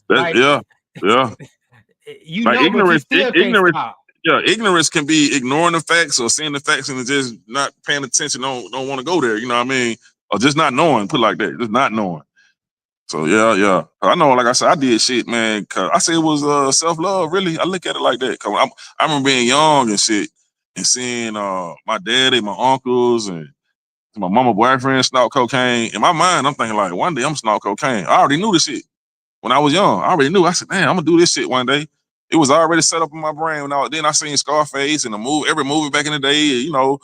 Yeah. You like know, ignorance, but you still ignorance. Can't stop. Yeah, ignorance can be ignoring the facts or seeing the facts and just not paying attention. Don't want to go there. You know what I mean? Or just not knowing. Put it like that. Just not knowing. So yeah. I know. Like I said, I did shit, man. Cause I said it was self love. Really, I look at it like that. Cause I remember being young and shit and seeing my daddy, my uncles, and my mama boyfriend snort cocaine. In my mind, I'm thinking like, one day I'm snort cocaine. I already knew this shit when I was young. I already knew. I said, damn, I'm gonna do this shit one day. It was already set up in my brain. Then I seen Scarface and every movie back in the day, you know.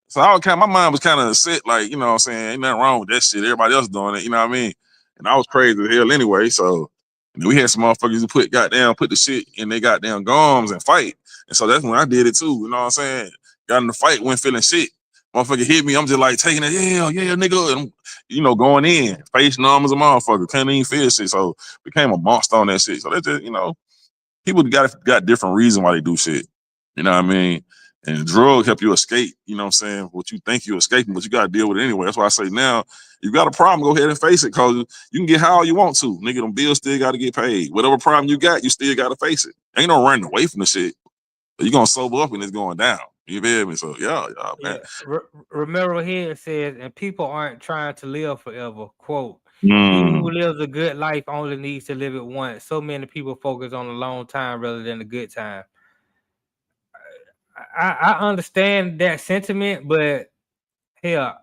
So my mind was kind of set, like, you know what I'm saying, ain't nothing wrong with that shit. Everybody else doing it, you know what I mean? And I was crazy as hell anyway. So we had some motherfuckers who put the shit in their goddamn gums and fight. And so that's when I did it too, you know what I'm saying? Got in the fight, went feeling shit. Motherfucker hit me, I'm just like taking it, yeah, nigga. And, you know, going in, face numb as a motherfucker, can't even feel shit. So became a monster on that shit. So that's just, you know, people got different reasons why they do shit. You know what I mean? And drugs help you escape, you know what I'm saying? What you think you're escaping, but you got to deal with it anyway. That's why I say now, you got a problem, go ahead and face it, because you can get how you want to. Nigga, them bills still got to get paid. Whatever problem you got, you still got to face it. Ain't no running away from the shit. You're going to sober up and it's going down. You feel me? So, yeah, man. Romero here says, and people aren't trying to live forever. Quote, he who lives a good life only needs to live it once. So many people focus on the long time rather than the good time. I understand that sentiment, but hell,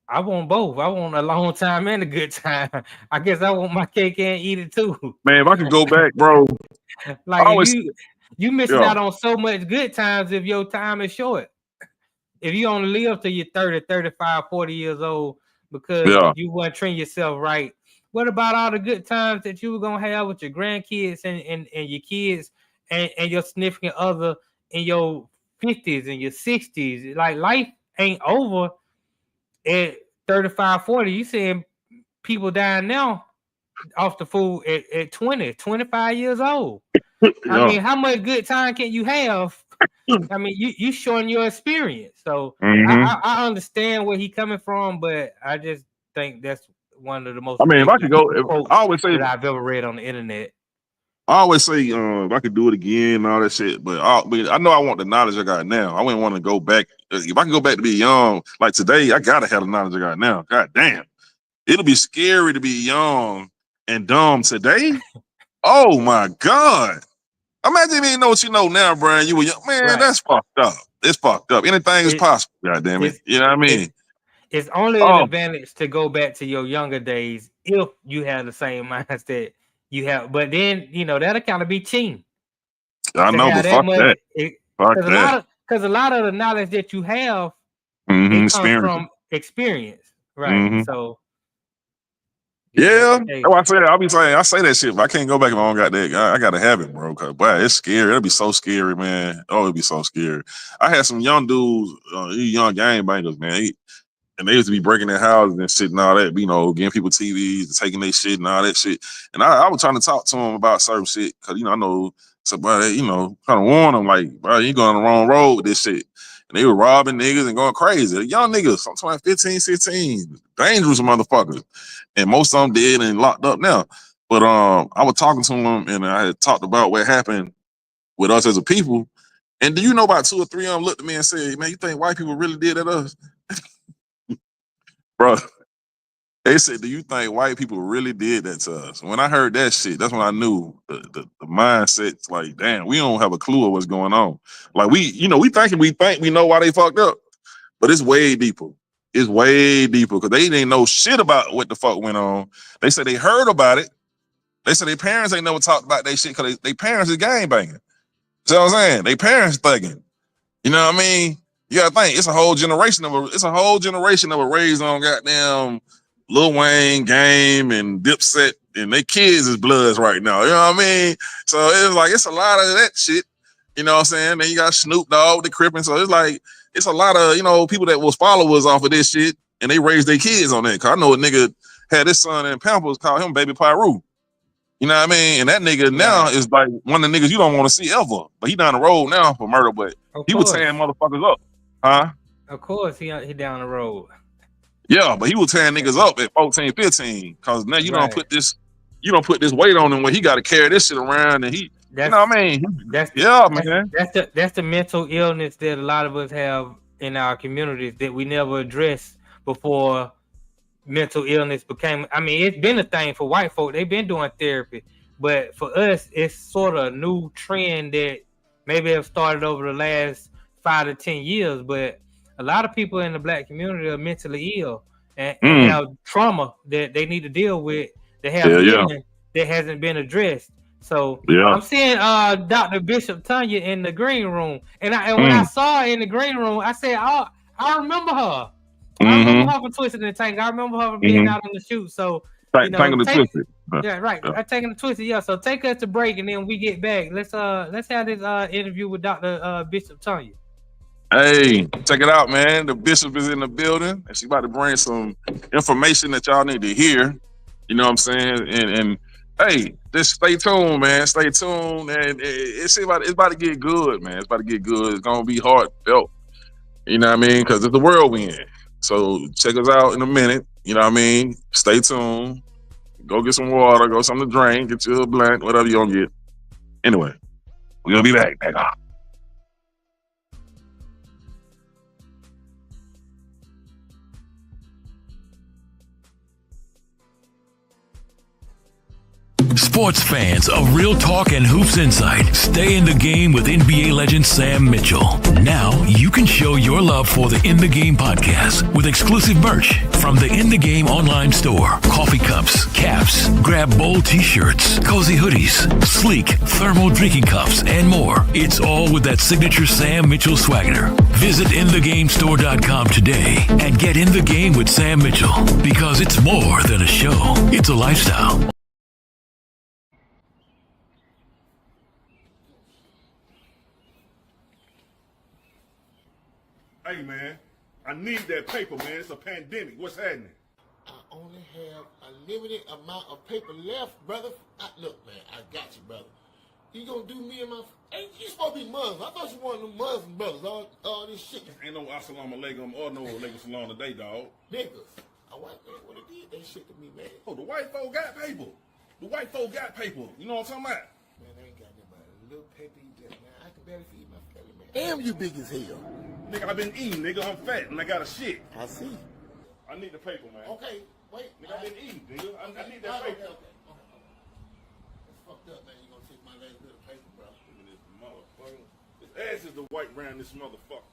I want both. I want a long time and a good time. I guess I want my cake and eat it too. Man, if I could go back, bro. Like you missing out on so much good times if your time is short. If you only live till you're 30, 35, 40 years old because you weren't treating yourself right, what about all the good times that you were gonna have with your grandkids and your kids and your significant other in your 50s and your 60s? Like, life ain't over at 35, 40. You seeing people dying now off the food at 20, 25 years old. I mean, how much good time can you have? I mean, you showing your experience. So I understand where he coming from, but I just think that's one of the most. I mean, if I could go, I always say that I've ever read on the internet. I always say if I could do it again and all that shit, but I know I want the knowledge I got now. I wouldn't want to go back. If I can go back to be young, like today, I gotta have the knowledge I got now. God damn, it'll be scary to be young and dumb today. Oh my god! Imagine if you didn't know what you know now, Brian. You were young, man. That's fucked up. It's fucked up. Anything is possible. God damn it. You know what I mean? It's only an advantage to go back to your younger days if you have the same mindset you have. But then, you know, that'll kind of be cheating. I know, but fuck that. Because a lot of the knowledge that you have, it comes from experience. Right. So. Yeah, that's what I say. I say that shit, but I can't go back if I don't got that. I gotta have it, bro. Cause boy, it's scary. It'll be so scary, man. Oh, it'll be so scary. I had some young dudes, young gang bangers, man. And they used to be breaking their houses and shit and all that, you know, getting people TVs, taking their shit and all that shit. And I was trying to talk to them about certain shit, cause you know I know, so bro, you know, trying to warn them like, bro, you going on the wrong road with this shit. And they were robbing niggas and going crazy. Young niggas, sometimes 15, 16, dangerous motherfuckers. And most of them dead and locked up now. But I was talking to them and I had talked about what happened with us as a people. And do you know about 2 or 3 of them looked at me and said, man, you think white people really did that to us? Bro, they said, do you think white people really did that to us? When I heard that shit, that's when I knew the mindset's like, damn, we don't have a clue of what's going on. Like we think we know why they fucked up, but it's way deeper. It's way deeper because they didn't know shit about what the fuck went on. They said they heard about it. They said their parents ain't never talked about that shit because they parents is gangbanging. See what I'm saying? They parents thugging. You know what I mean? You gotta think it's a whole generation of raised on goddamn Lil Wayne, Game, and Dipset, and they kids is bloods right now. You know what I mean? So it's like it's a lot of that shit. You know what I'm saying? Then you got Snoop Dogg, the Crippin'. So it's like it's a lot of people that was followers off of this shit, and they raised their kids on that. Cause I know a nigga had his son in Pampers, called him Baby Pyru. You know what I mean? And that nigga now is like one of the niggas you don't want to see ever. But he down the road now for murder, but he was tearing motherfuckers up. Huh? Of course, he down the road. Yeah, but he was tearing niggas up at 14, 15. Cause now you don't put this weight on him where he gotta carry this shit around and you know what I mean? That's the mental illness that a lot of us have in our communities that we never addressed before. Mental illness became, it's been a thing for white folk. They've been doing therapy, but for us, it's sort of a new trend that maybe have started over the last 5 to 10 years. But a lot of people in the black community are mentally ill and have trauma that they need to deal with. They have healing that hasn't been addressed. So I'm seeing Dr. Bishop Tanya in the green room, and when I saw her in the green room, I said, I remember her. I remember her from Twisted and Tank. I remember her being out on the shoot. So Tangled and Twisted. Yeah, right. I'm taking the Twisted. Yeah. So take us to break, and then we get back. Let's have this interview with Dr. Bishop Tanya. Hey, check it out, man. The Bishop is in the building, and she's about to bring some information that y'all need to hear. You know what I'm saying? And hey, just stay tuned, man. Stay tuned, and it's about to get good, man. It's about to get good. It's gonna be heartfelt. You know what I mean? Because it's the world we in. So check us out in a minute. You know what I mean? Stay tuned. Go get some water, go something to drink, get you a blunt, whatever you gonna get. Anyway, we're gonna be back. Back off. Sports fans of Real Talk and Hoops Insight, stay in the game with NBA legend Sam Mitchell. Now you can show your love for the In the Game podcast with exclusive merch from the In the Game online store. Coffee cups, caps, grab bold t-shirts, cozy hoodies, sleek thermal drinking cups, and more. It's all with that signature Sam Mitchell swagger. Visit InTheGameStore.com today and get in the game with Sam Mitchell, because it's more than a show. It's a lifestyle. Hey, man, I need that paper, man. It's a pandemic. What's happening? I only have a limited amount of paper left, brother. Look, man, I got you, brother. You gonna do me and my... Hey, you supposed to be Muslim. I thought you wanted them Muslim brothers. All this shit. Ain't no assalamu alaikum or no alaikum salam today, dog. Niggas. A white man would have did that shit to me, man. Oh, the white folk got paper. The white folk got paper. You know what I'm talking about? Man, I ain't got that but a little paper you get, man. I can barely feed my family, man. Damn, you big as hell. Nigga, I been eating, nigga. I'm fat and I got a shit. I see. I need the paper, man. Okay, wait. Nigga, I been eating, nigga. I need that paper. Okay. It's fucked up, man. You gonna take my last bit of paper, bro. Look at this motherfucker. His ass is the white round this motherfucker.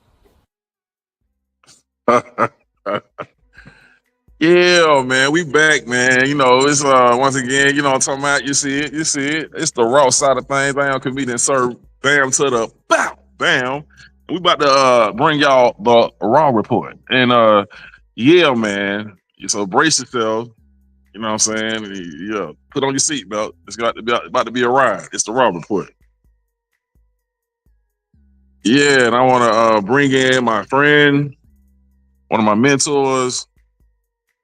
Yeah, man, we back, man. You know, it's once again, you know what I'm talking about. You see it. It's the Raw Side of Thangzz. Bam, comedian serve bam to the bow, bam. We about to bring y'all the Raw report. And yeah, man. So brace yourself. You know what I'm saying? Yeah, put on your seatbelt. It's about to be a ride. It's the Raw report. Yeah, and I want to bring in my friend, one of my mentors,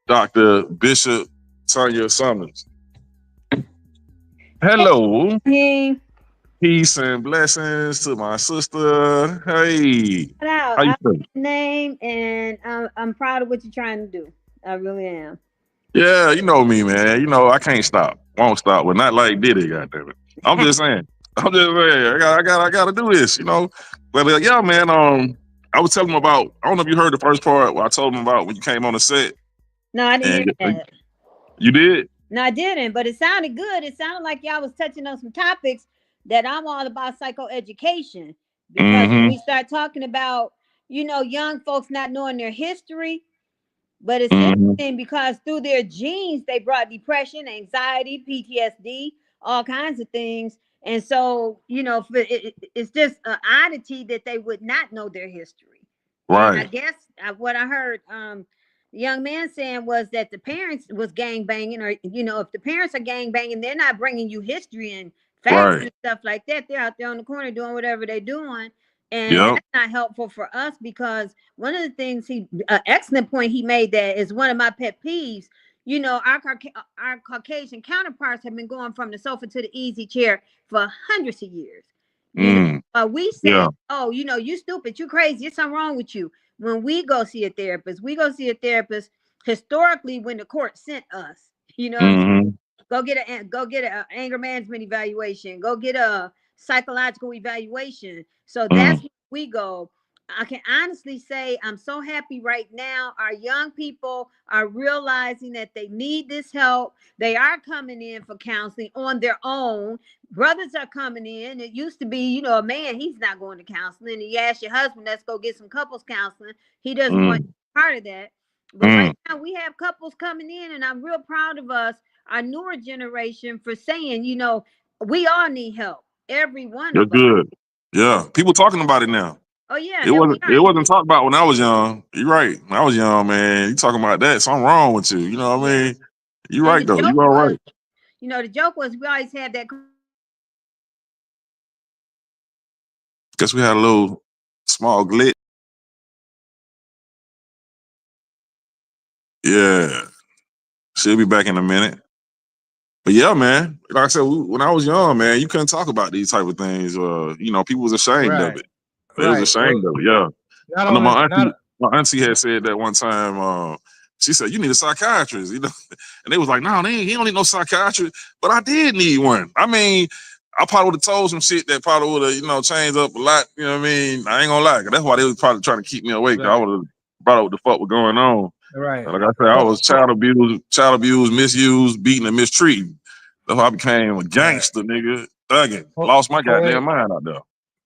Dr. Bishop Tanya Summers. Hello. Hey. Peace and blessings to my sister. Hey. Hello. How you feeling? Name, and I'm proud of what you're trying to do. I really am. Yeah, you know me, man. You know I can't stop. Won't stop. Well, not like Diddy, goddammit. I'm just saying. I'm just saying, I gotta do this, you know. But yeah, man. I was telling him about. I don't know if you heard the first part where I told him about when you came on the set. No, I didn't And hear that. you did? No, I didn't, but it sounded good. It sounded like y'all was touching on some topics that I'm all about psychoeducation. Because when we start talking about, young folks not knowing their history, but it's interesting because through their genes, they brought depression, anxiety, PTSD, all kinds of things. And so, it's just an oddity that they would not know their history. And I Right. guess what I heard the young man saying was that the parents was gang banging, or if the parents are gang banging, they're not bringing you history and facts Right. and stuff like that. They're out there on the corner doing whatever they're doing, and Yep. that's not helpful for us because one of the things excellent point he made that is one of my pet peeves. Our Caucasian counterparts have been going from the sofa to the easy chair for hundreds of years. We say, Yeah. oh, you stupid, you crazy, there's something wrong with you. When we go see a therapist, historically when the court sent us, what I'm saying? Go get a anger management evaluation, go get a psychological evaluation. So that's where we go. I can honestly say I'm so happy right now. Our young people are realizing that they need this help. They are coming in for counseling on their own. Brothers are coming in. It used to be, a man, he's not going to counseling. And you ask your husband, let's go get some couples counseling. He doesn't want part of that. But right now we have couples coming in, and I'm real proud of us, our newer generation, for saying, we all need help. Every one You're of us. good. Yeah. People talking about it now. Oh yeah, It that we wasn't are. it wasn't talked about when I was young. You're right. When I was young, man, you talking about that, something wrong with you. You know what I Yeah. mean? You're And right the though. joke You all was, right. we always had that. Guess we had a little small glitch. Yeah. She'll be back in a minute. But yeah, man. Like I said, when I was young, man, you couldn't talk about these type of things. People was ashamed of Right. it. They was ashamed of it. Yeah. Not I know only my auntie had said that one time. She said, "You need a psychiatrist," and they was like, "No, he don't need no psychiatrist." But I did need one. I mean, I probably would have told some shit that probably would have, changed up a lot. You know what I mean? I ain't gonna lie. That's why they was probably trying to keep me away. Cause I would have brought up what the fuck was going on. right. Like I said, I was child abused, misused, beaten, and mistreated. That's why I became a gangster, nigga, thugging. Lost my goddamn mind out there.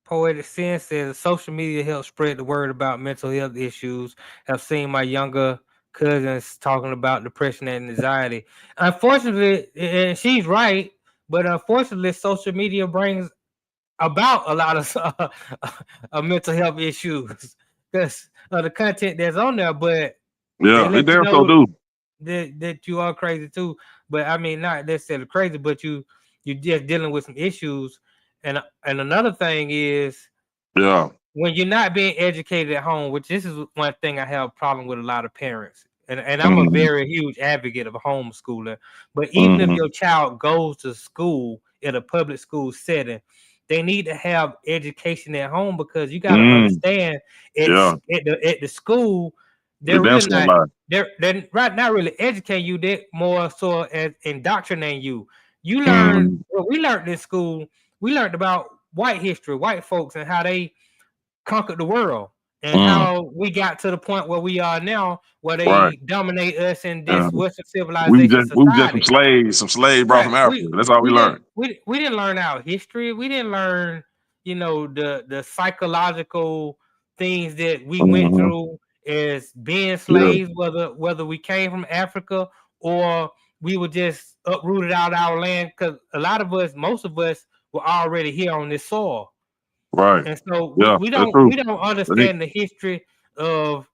Poetic Sense says social media helps spread the word about mental health issues. Have seen my younger cousins talking about depression and anxiety. Unfortunately, and she's right, but unfortunately, social media brings about a lot of mental health issues because of the content that's on there. But they Yeah, they let you damn so know do. that you are crazy too. But I mean, not necessarily crazy, but you're just dealing with some issues. And another thing is, Yeah. when you're not being educated at home, which this is one thing I have a problem with a lot of parents. And I'm a very huge advocate of homeschooling. But even if your child goes to school in a public school setting, they need to have education at home, because you got to understand at the school, they're damn really so not lie. not really educating you. They're more so as indoctrinating you. You learn what we learned in school. We learned about white history, white folks, and how they conquered the world, and how we got to the point where we are now, where Right. they dominate us in this Western We civilization was just society. some slaves brought Right. from Africa. That's all we learned. We didn't learn our history. We didn't learn, the psychological things that we went through as being slaves, whether we came from Africa or we were just uprooted out of our land, because most of us were already here on this soil. Right. And so Yeah, we that's don't true. understand the history of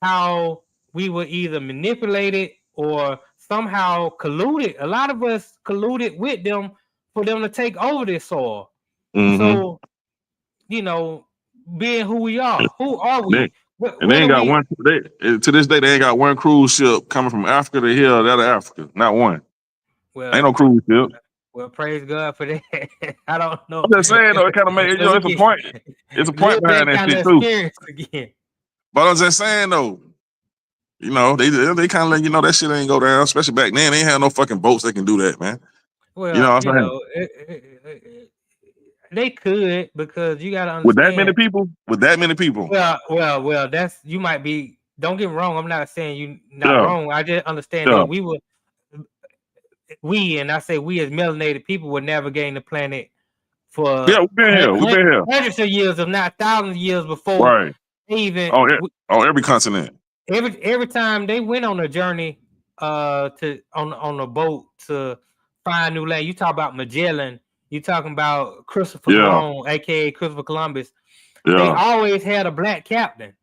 how we were either manipulated or somehow colluded. A lot of us colluded with them for them to take over this soil. So, being who we are, who are we? And they What ain't are got we? one. To this day, they ain't got one cruise ship coming from Africa to here, out of Africa. Not one. Ain't no cruise ship. Well, praise God for that. I don't know. I'm just saying though, it kind of made So we it's a can point. It's a point live behind that that kind of shit too. experience again. But I'm just saying though, they kind of let you know that shit ain't go down. Especially back then, they ain't had no fucking boats that can do that, man. You know Well, what I'm saying? They could, because you got to With that many understand. people? With that many people? Well. That's, you might be. Don't get me wrong. I'm not saying you not Yeah. wrong. I just understand Yeah. that and I say we as melanated people were navigating the planet for Yeah, we've been here. We've been here. hundreds of years, if not thousands of years before Right. even On every continent. every time they went on a journey to on a boat to find new land. You talk about Magellan, you talking about Christopher Yeah. Colon, aka Christopher Columbus. They Yeah. always had a black captain.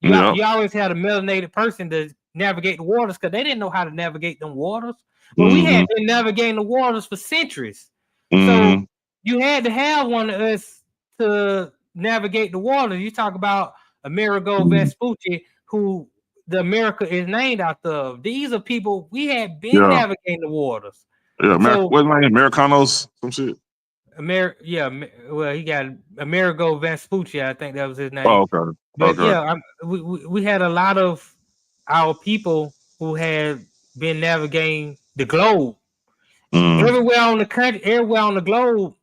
You always had a melanated person to navigate the waters, because they didn't know how to navigate them waters. But we had been navigating the waters for centuries. So you had to have one of us to navigate the waters. You talk about Amerigo Vespucci, who the America is named after. These are people we had been navigating the waters. Yeah, So what's my name? Americanos, some shit. Well, he got Amerigo Vespucci, I think that was his name. Oh, okay. But we had a lot of our people who had been navigating the globe. Everywhere on the country, everywhere on the globe.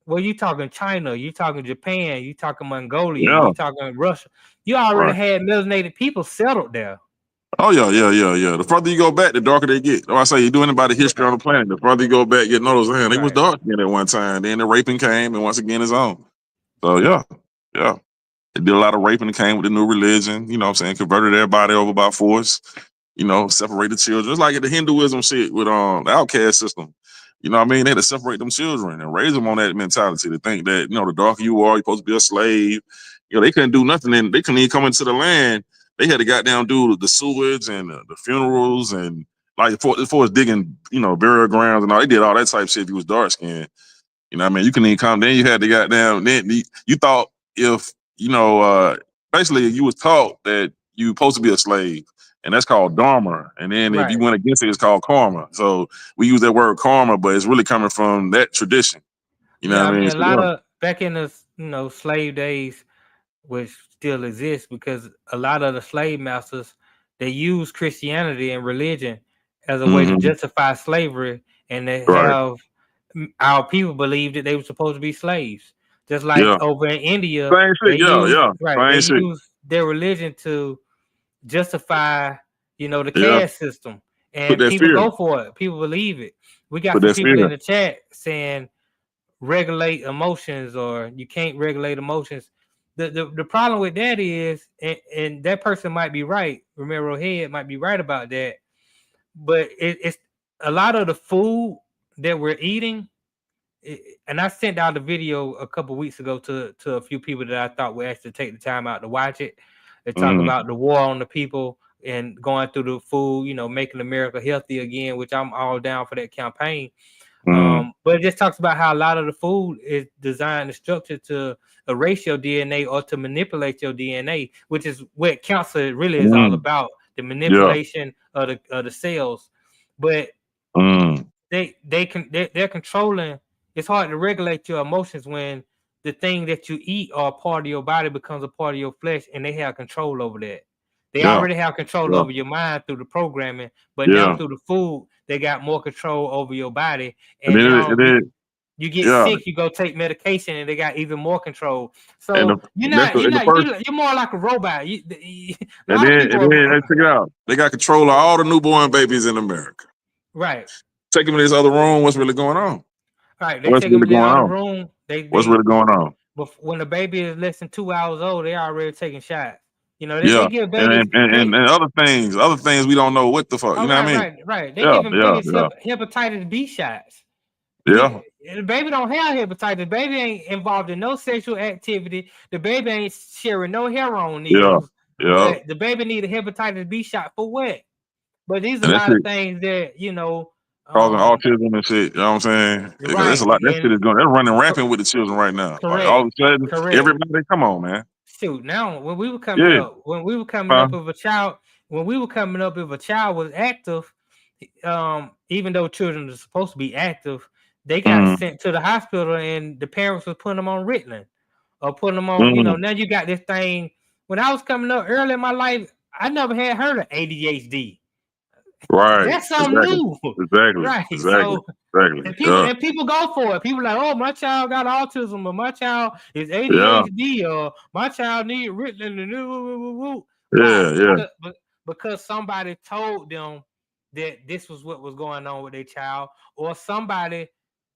Well, you talking China, you talking Japan, you talking Mongolia, you talking Russia. You already had melanated people settled there. Oh yeah. The further you go back, the darker they get. I say you're doing about the history on the planet. The further you go back, you notice they was dark again at one time. Then the raping came, and once again it's on. So yeah. They did a lot of raping that came with the new religion. You know what I'm saying? Converted everybody over by force. You know, separated children. It's like the Hinduism shit with the outcast system. You know what I mean? They had to separate them children and raise them on that mentality to think that, the darker you are, you're supposed to be a slave. They couldn't do nothing. And they couldn't even come into the land. They had to goddamn do the sewage and the funerals and like as far as digging, burial grounds and all. They did all that type shit if you was dark skinned. You know what I mean? You couldn't even come. Then you had to goddamn. Then you thought if basically you was taught that you supposed to be a slave, and that's called dharma. And then if you went against it, it's called karma. So we use that word karma, but it's really coming from that tradition. You know what I mean? A lot of back in the slave days, which still exists, because a lot of the slave masters, they use Christianity and religion as a way to justify slavery, and they have our people believe that they were supposed to be slaves. Just like over in India, they use their religion to justify, the caste system, and people go for it. People believe it. We got some people in the chat saying regulate emotions, or you can't regulate emotions. The problem with that is, and that person might be right. Romero Head might be right about that, but it's a lot of the food that we're eating. And I sent out a video a couple weeks ago to a few people that I thought would actually take the time out to watch it. They talk about the war on the people and going through the food, making America healthy again, which I'm all down for that campaign. But it just talks about how a lot of the food is designed and structured to erase your DNA or to manipulate your DNA, which is what cancer really is all about, the manipulation of the cells. But they're controlling. It's hard to regulate your emotions when the thing that you eat or a part of your body becomes a part of your flesh, and they have control over that. They already have control over your mind through the programming, but now through the food, they got more control over your body. And now you get sick, you go take medication, and they got even more control. So you're more like a robot. And then check it out. They got control of all the newborn babies in America. Right. Take them in this other room. What's really going on? Right, they take them in the other room. What's really going on? But when the baby is less than 2 hours old, they're already taking shots. They give babies and other things we don't know what the fuck. You know what I mean? Right. They giving babies hepatitis B shots. Yeah. The baby don't have hepatitis. The baby ain't involved in no sexual activity. The baby ain't sharing no heroin needles. Yeah. But the baby need a hepatitis B shot for what? But these are a lot of things that causing autism and shit. You know what I'm saying? That's a lot. That shit is going. They're running rampant with the children right now. Like all of a sudden, everybody, come on, man. Shoot, now when we were coming up, if a child was active, even though children are supposed to be active, they got sent to the hospital, and the parents was putting them on Ritalin or putting them on. Now you got this thing. When I was coming up early in my life, I never had heard of ADHD. Right. That's something new. Exactly. Right. Exactly. Exactly. And people go for it. People like, oh, my child got autism, or my child is Yeah. ADHD, or my child need written and Yeah. Yeah. because somebody told them that this was what was going on with their child, or somebody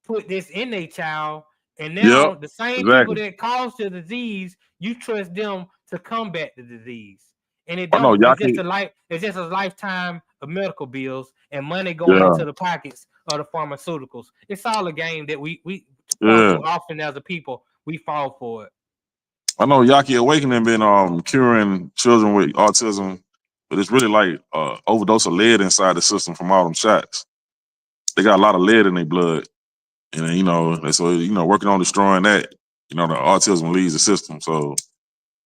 put this in their child, and now the same people that caused the disease, you trust them to combat the disease. And it I know don't. y'all It's just a lifetime of medical bills and money going Yeah. into the pockets of the pharmaceuticals. It's all a game that we far Yeah. too often as a people we fall for it. I know Yaki Awakening been curing children with autism, but it's really like overdose of lead inside the system from all them shots. They got a lot of lead in their blood, and you know, so you know, working on destroying that, you know, the autism leaves the system. So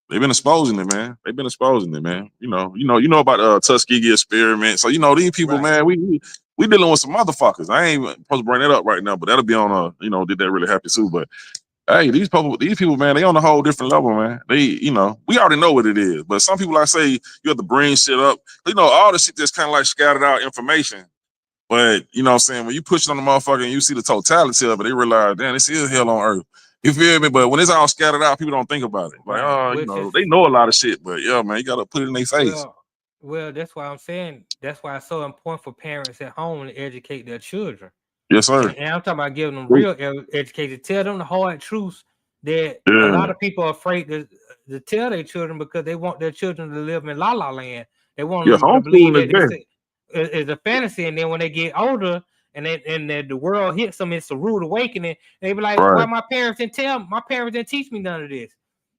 they've been exposing it, man. They've been exposing it, man. You know about the Tuskegee experiment. So you know, these people, man, we dealing with some motherfuckers. I ain't even supposed to bring that up right now, but that'll be on you know, did that really happen too? But hey, these people, man, they on a whole different level, man. They, you know, we already know what it is. But some people like say you have to bring shit up. You know, all the shit that's kind of like scattered out information. But you know what I'm saying, when you push it on the motherfucker and you see the totality of it, they realize, damn, this is hell on earth. You feel me? But when it's all scattered out, people don't think about it. Like, oh, you know, they know a lot of shit, but yeah, man, you gotta put it in their face. Well, that's why I'm saying that's why it's so important for parents at home to educate their children. Yes, sir. And I'm talking about giving them real education. Tell them the hard truths that a lot of people are afraid to tell their children because they want their children to live in la la land. They want them to believe that this is a fantasy, and then when they get older and the world hits them, it's a rude awakening. They be like, "Why my parents didn't teach me none of this."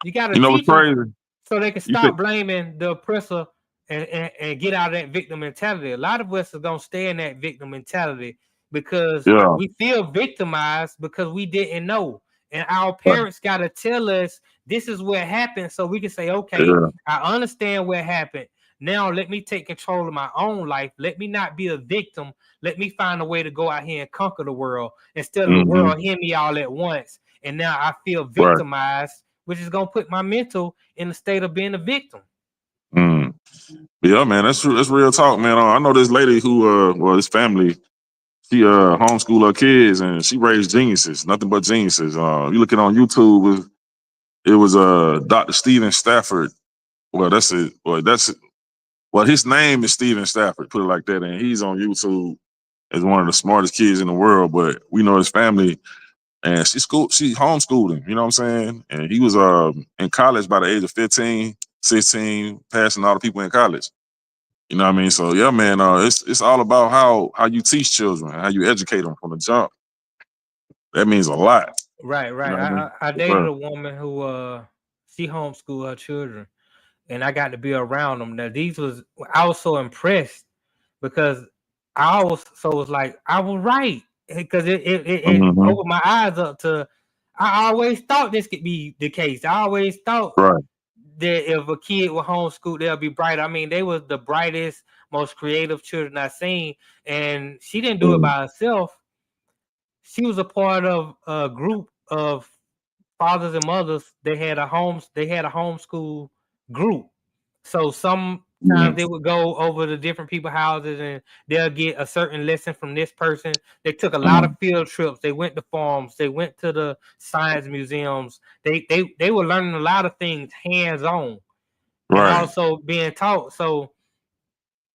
You got to teach them so they can stop blaming the oppressor and get out of that victim mentality. A lot of us are gonna stay in that victim mentality because we feel victimized because we didn't know, and our parents got to tell us this is what happened, so we can say, okay, I understand what happened. Now let me take control of my own life. Let me not be a victim. Let me find a way to go out here and conquer the world instead of the world hitting me all at once. And now I feel victimized, which is gonna put my mental in the state of being a victim. Yeah, man, that's true. That's real talk, man. I know this lady who, this family, she homeschool her kids and she raised geniuses, nothing but geniuses. You looking on YouTube, it was Dr. Stephen Stafford. Well, that's it. Well, his name is Stephen Stafford, put it like that, and he's on YouTube as one of the smartest kids in the world. But we know his family, and she homeschooled him. You know what I'm saying? And he was in college by the age of 15, 16, passing all the people in college. You know what I mean? So yeah, man, it's all about how you teach children, how you educate them from the jump. That means a lot. Right. You know I dated a woman who she homeschooled her children, and I got to be around them. Now I was so impressed because I was like I was right because it opened my eyes up to. I always thought this could be the case. I always thought that if a kid was homeschooled, they'll be bright. I mean, they was the brightest, most creative children I've seen, and she didn't do it by herself. She was a part of a group of fathers and mothers. They had a homeschool group. So sometimes they would go over to different people's houses and they'll get a certain lesson from this person. They took a lot of field trips. They went to farms. They went to the science museums. They were learning a lot of things hands on, and also being taught. So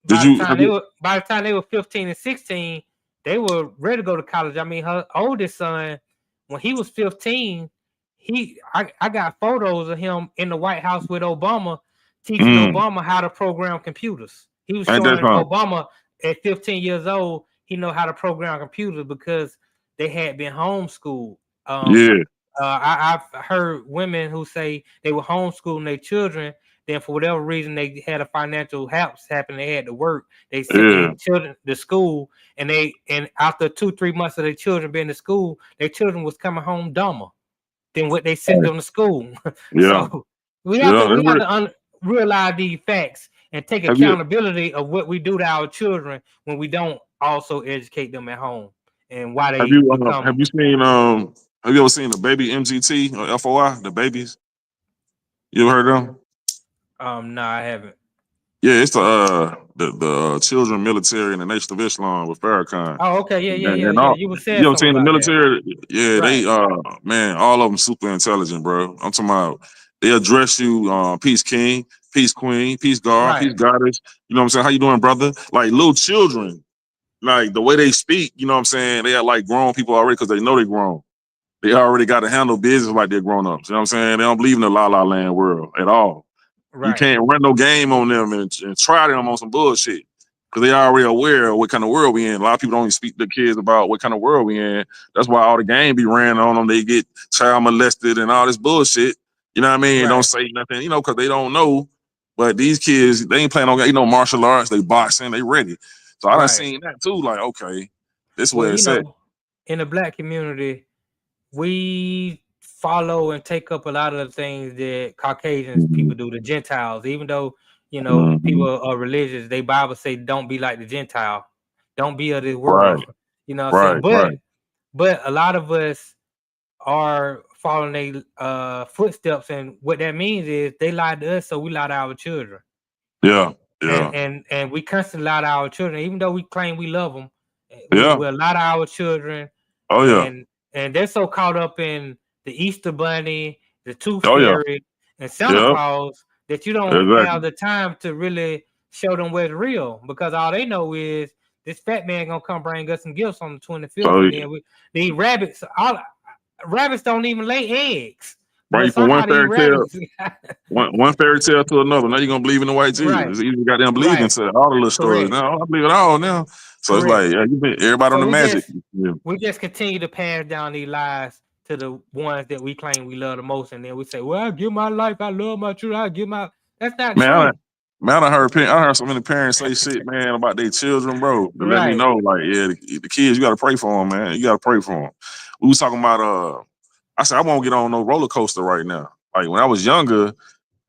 by the time they were 15 and 16, they were ready to go to college. I mean, her oldest son, when he was 15, I got photos of him in the White House with Obama, teaching Obama how to program computers. He was showing Obama at 15 years old, he know how to program computers because they had been homeschooled. I've heard women who say they were homeschooling their children. Then for whatever reason they had a financial haps happen, they had to work. They sent their children to school, and after 2-3 months of their children being to school, their children was coming home dumber than what they sent them to school. So we have to realize these facts and take accountability of what we do to our children when we don't also educate them at home and why they have you ever seen the baby MGT or FOI, the babies? You ever heard of them? No, I haven't. Yeah, it's the the children military and the Nation of Islam with Farrakhan. Oh, okay, yeah. You were saying you ever something seen the about military? Yeah, Right. they man, all of them super intelligent, bro. I'm talking about they address you, peace king, peace queen, peace god, peace Right. goddess. You know what I'm saying? How you doing, brother? Like little children, like the way they speak. You know what I'm saying? They are like grown people already because they know they're grown. They already got to handle business like they're grown ups. You know what I'm saying? They don't believe in the la la land world at all. You Right. can't run no game on them and try them on some bullshit because they already aware of what kind of world we in. A lot of people don't even speak to kids about what kind of world we in. That's why all the game be ran on them. They get child molested and all this bullshit. You know what I mean? Right. Don't say nothing, because they don't know. But these kids, they ain't playing on, martial arts. They boxing. They ready. So I done seen that too. Like, okay, this is where it's at. In the Black community, we follow and take up a lot of the things that Caucasians people do, the Gentiles. Even though people are religious, they Bible say don't be like the Gentile, don't be of this world. Right. You know what I'm saying? Right. But a lot of us are following their footsteps, and what that means is they lie to us, so we lie to our children. Yeah. And we constantly lie to our children, even though we claim we love them. Yeah. We're lie to our children. Oh yeah. And they're so caught up in the Easter Bunny, the Tooth Oh, yeah. Fairy, and Santa Claus that you don't have the time to really show them what's real, because all they know is this fat man gonna come bring us some gifts on the 25th, and then these rabbits. Rabbits don't even lay eggs. Right, from one fairy tale, one fairy tale to another. Now you're gonna believe in the white Jesus. Right. It's easy to goddamn believe into all the little stories. Now I believe it all now. So it's like, everybody on the magic. We just continue to pass down these lies to the ones that we claim we love the most, and then we say, "Well, I give my life, I love my children, I give my." That's not true. I heard so many parents say shit, man, about their children, bro. To let me know, like, the kids, you gotta pray for them, man. You gotta pray for them. We was talking about I said I won't get on no roller coaster right now. Like when I was younger,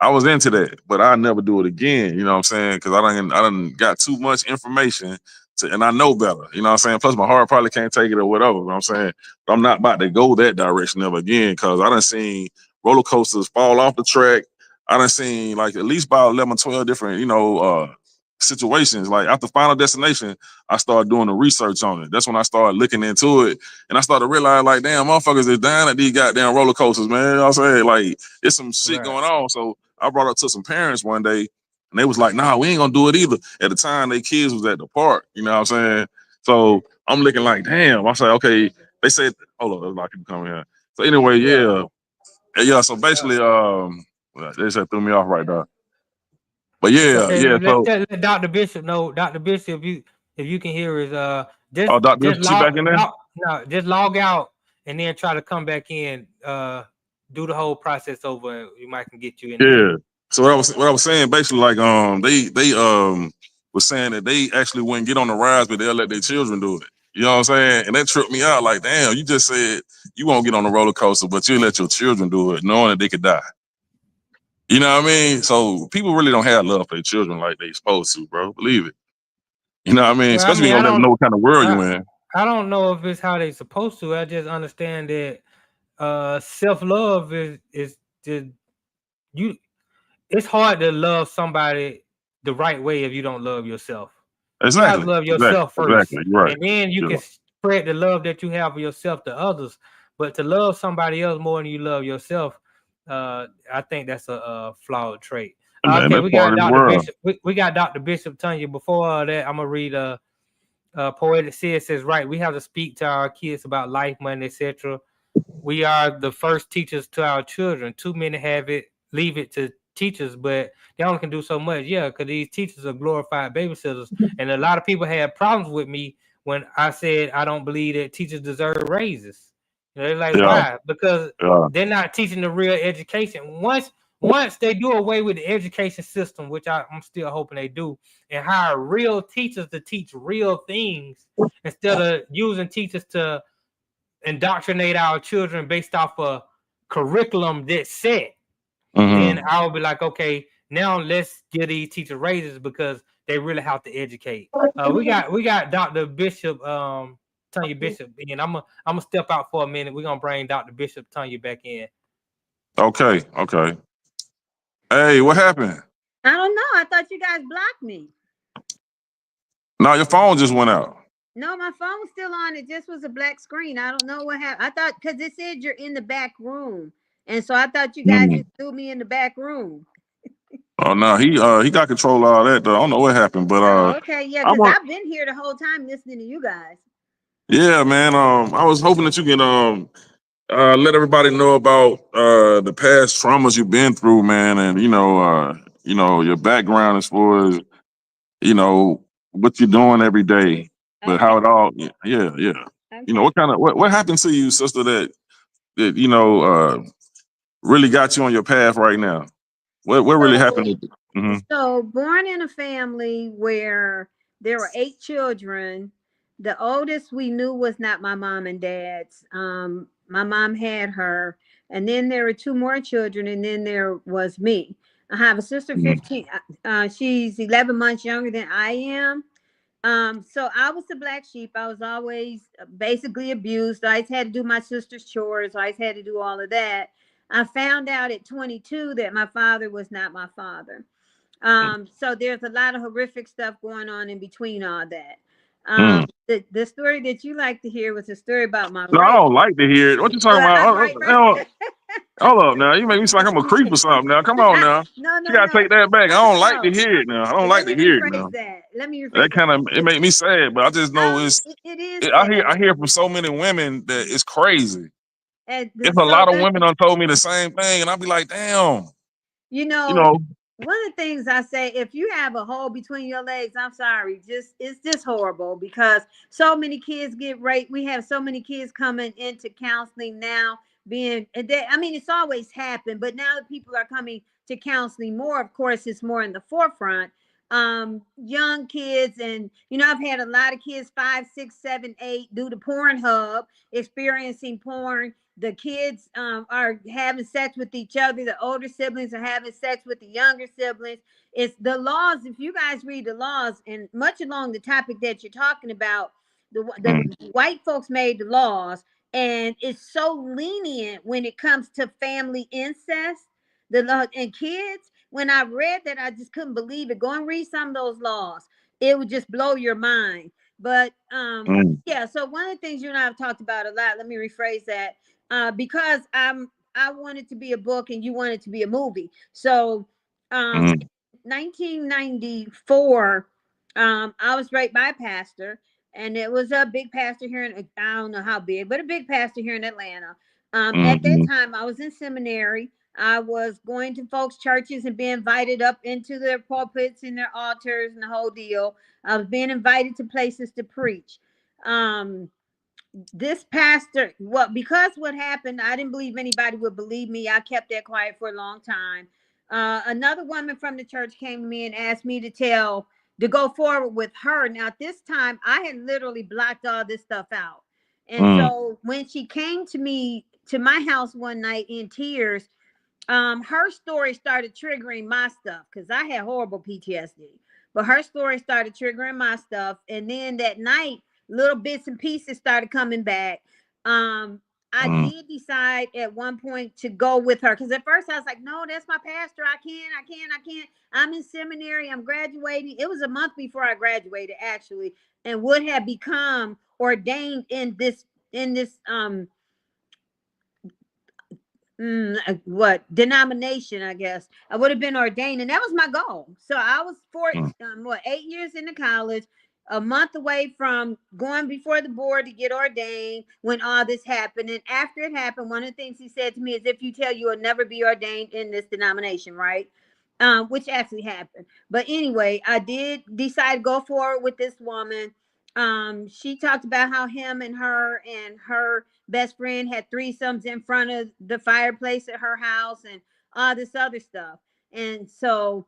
I was into that, but I never do it again. You know what I'm saying? Because I done got too much information and I know better. You know what I'm saying? Plus my heart probably can't take it or whatever. You know what I'm saying? But I'm not about to go that direction ever again because I done seen roller coasters fall off the track. I done seen like at least about 11, 12 different, situations. Like after Final Destination, I started doing the research on it. That's when I started looking into it. And I started to realize, like, damn, motherfuckers is dying at these goddamn roller coasters, man. You know what I'm saying? Like, it's some shit going on. So I brought it to some parents one day, and they was like, nah, we ain't gonna do it either. At the time, their kids was at the park. You know what I'm saying? So I'm looking like, damn. I said, okay. They said, hold on, there's a lot of people coming here. So anyway, yeah. So basically, they said threw me off right there. But Let Dr. Bishop know. Dr. Bishop, if you can hear us, just log out and then try to come back in. Do the whole process over, and we might can get you in. Yeah. So what I was saying, basically, like they was saying that they actually wouldn't get on the rides, but they'll let their children do it. You know what I'm saying? And that tripped me out. Like, damn, you just said you won't get on the roller coaster, but you let your children do it, knowing that they could die. You know what I mean? So people really don't have love for their children like they supposed to, bro. Believe it. You know what I mean? Especially when you don't let them know what kind of world you in. I don't know if it's how they supposed to. I just understand that self-love is just you. It's hard to love somebody the right way if you don't love yourself. Exactly. You have to love yourself first, right. And then you can spread the love that you have for yourself to others. But to love somebody else more than you love yourself, I think that's a flawed trait. Okay, we got Dr. Bishop. We got Dr. Bishop Tanya. Before that, I'm gonna read Poetic Sid says, right, we have to speak to our kids about life, money, etc. We are the first teachers to our children. Too many leave it to teachers, but they only can do so much. Yeah, because these teachers are glorified babysitters. And a lot of people had problems with me when I said I don't believe that teachers deserve raises. They're like, why? Because they're not teaching the real education. Once they do away with the education system, which I'm still hoping they do, and hire real teachers to teach real things instead of using teachers to indoctrinate our children based off a curriculum that's set, then I'll be like, okay, now let's give these teachers raises because they really have to educate. We got Dr. Bishop, Tanya Bishop, and I'm gonna step out for a minute. We're gonna bring Dr. Bishop Tanya back in. Okay. Hey, what happened? I don't know. I thought you guys blocked me. No, your phone just went out. No, my phone's still on. It just was a black screen. I don't know what happened. I thought because it said you're in the back room, and so I thought you guys just threw me in the back room. Oh no, he got control of all that though. I don't know what happened, but Oh, okay, yeah, I because want I've been here the whole time listening to you guys. yeah, man. I was hoping that you can let everybody know about the past traumas you've been through, man, and your background as far as what you're doing every day, but Okay. how it all yeah. Okay. What happened to you, sister, that really got you on your path right now? What really So, happened? Mm-hmm. so born in a family where there were 8 children. The oldest we knew was not my mom and dad's. My mom had her, and then there were 2 more children, and then there was me. I have a sister, 15. She's 11 months younger than I am. So I was the black sheep. I was always basically abused. I always had to do my sister's chores. I always had to do all of that. I found out at 22 that my father was not my father. So there's a lot of horrific stuff going on in between all that. The story that you like to hear was a story about my No, I rape. don't like to hear it. What you talking about? Hold up now. You make me sound like I'm a creep or something now. Come on now. No, You no, gotta no. take that back. I don't like to No. hear it now. I don't Let like me to hear it rephrase now. that. Let me That rephrase kind of that. it make me sad, but I just know It is I sad. hear from so many women that it's crazy. And It's a so lot of women done told me the same thing, and I'll be like, damn. you You know, know, one of the things I say, if you have a hole between your legs, I'm sorry, it's just horrible because so many kids get raped. We have so many kids coming into counseling now, I mean, it's always happened, but now that people are coming to counseling more, of course, it's more in the forefront. Young kids, and I've had a lot of kids, 5, 6, 7, 8, due to Pornhub, experiencing porn. The kids are having sex with each other. The older siblings are having sex with the younger siblings. It's the laws. If you guys read the laws, and much along the topic that you're talking about, the white folks made the laws, and it's so lenient when it comes to family incest. The law and kids. When I read that, I just couldn't believe it. Go and read some of those laws. It would just blow your mind. But yeah. So one of the things you and I have talked about a lot. Let me rephrase that because I want it to be a book and you want it to be a movie. So 1994, I was raped by a pastor, and it was a big pastor here in, I don't know how big, but a big pastor here in Atlanta. At that time, I was in seminary. I was going to folks' churches and being invited up into their pulpits and their altars and the whole deal. I was being invited to places to preach. This pastor, because what happened, I didn't believe anybody would believe me. I kept that quiet for a long time. Another woman from the church came to me and asked me to go forward with her. Now, at this time, I had literally blocked all this stuff out. And so when she came to me to my house one night in tears, her story started triggering my stuff because I had horrible PTSD. But her story started triggering my stuff, and then that night, little bits and pieces started coming back. I did decide at one point to go with her because at first I was like, "No, that's my pastor. I can't. I'm in seminary. I'm graduating." It was a month before I graduated, actually, and would have become ordained in this what denomination, I guess. I would have been ordained, and that was my goal. So I was 8 years into college, a month away from going before the board to get ordained when all this happened. And after it happened, one of the things he said to me is, if you tell you will never be ordained in this denomination, right? Which actually happened. But anyway, I did decide to go forward with this woman. She talked about how him and her best friend had threesomes in front of the fireplace at her house and all this other stuff. And so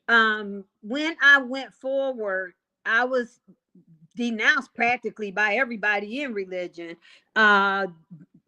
when I went forward, I was denounced practically by everybody in religion.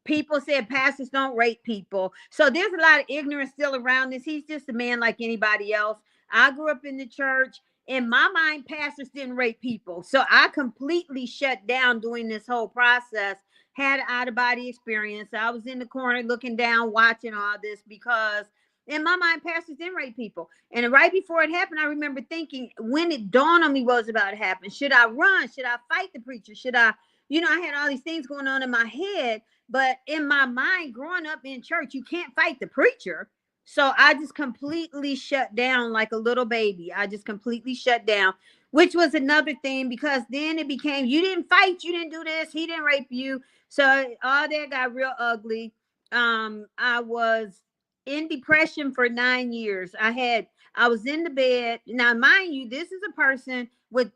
People said pastors don't rape people. So there's a lot of ignorance still around this. He's just a man like anybody else. I grew up in the church. In my mind, pastors didn't rape people. So I completely shut down during this whole process. Had an out of body experience. I was in the corner looking down, watching all this because In my mind, pastors didn't rape people. And right before it happened, I remember thinking, when it dawned on me what was about to happen, should I run? Should I fight the preacher? Should I, I had all these things going on in my head, but in my mind, growing up in church, you can't fight the preacher. So I just completely shut down like a little baby. I just completely shut down, which was another thing, because then it became, you didn't fight, you didn't do this, he didn't rape you. So all that got real ugly. I was in depression for 9 years. I was in the bed. Now, mind you, this is a person with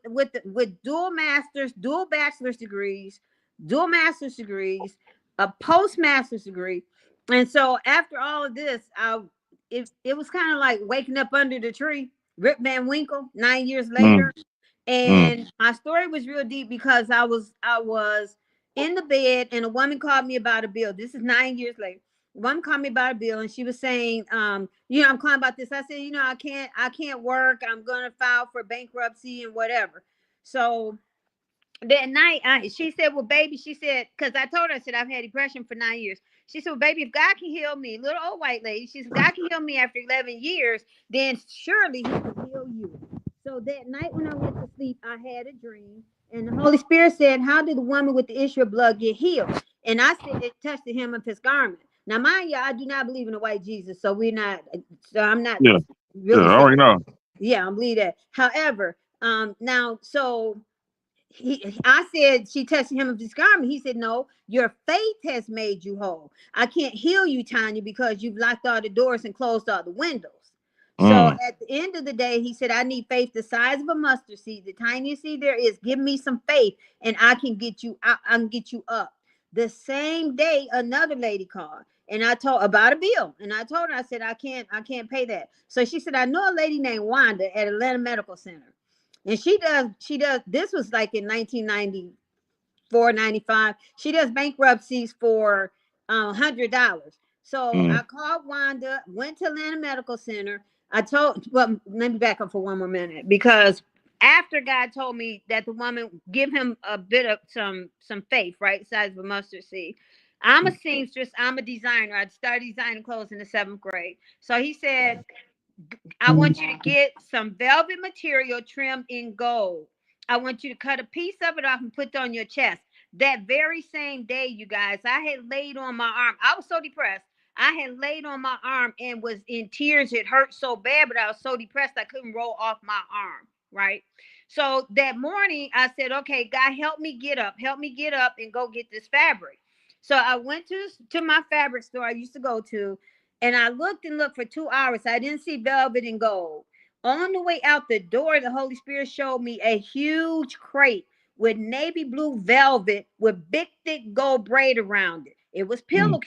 dual masters, dual bachelor's degrees, dual master's degrees, a postmaster's degree. And so after all of this, it was kind of like waking up under the tree, Rip Van Winkle, 9 years later. And my story was real deep because I was in the bed and a woman called me about a bill. This is 9 years later. One called me about a bill and she was saying, I'm calling about this. I said, I can't work. I'm gonna file for bankruptcy and whatever. So that night, she said, well, baby, she said, because I told her, I said, I've had depression for 9 years. She said, well, baby, if God can heal me, little old white lady, she said, God can heal me after 11 years, then surely he can heal you. So that night when I went to sleep, I had a dream. And the Holy Spirit said, how did the woman with the issue of blood get healed? And I said, it touched the hem of his garment. Now, mind you, I do not believe in a white Jesus. So I'm not really I already know. Yeah, I believe that. However, now, so I said, she touched him of his garment. He said, no, your faith has made you whole. I can't heal you, Tanya, because you've locked all the doors and closed all the windows. So at the end of the day, he said, I need faith the size of a mustard seed, the tiniest seed there is. Give me some faith and I can get you out. I can get you up. The same day, another lady called and I told about a bill. And I told her, I said, I can't pay that. So she said, I know a lady named Wanda at Atlanta Medical Center. And she does, this was like in 1994, 95. She does bankruptcies for $100. So I called Wanda, went to Atlanta Medical Center. Let me back up for one more minute, because after God told me that the woman give him a bit of some faith, right, size of a mustard seed. I'm a seamstress. I'm a designer. I started designing clothes in the 7th grade. So he said, I want you to get some velvet material trimmed in gold. I want you to cut a piece of it off and put it on your chest. That very same day, you guys, I had laid on my arm. I was so depressed. I had laid on my arm and was in tears. It hurt so bad, but I was so depressed I couldn't roll off my arm, right? So that morning, I said, okay, God, help me get up and go get this fabric. So I went to my fabric store I used to go to, and I looked and looked for 2 hours. I didn't see velvet and gold. On the way out the door, the Holy Spirit showed me a huge crate with navy blue velvet with big, thick gold braid around it. It was pillow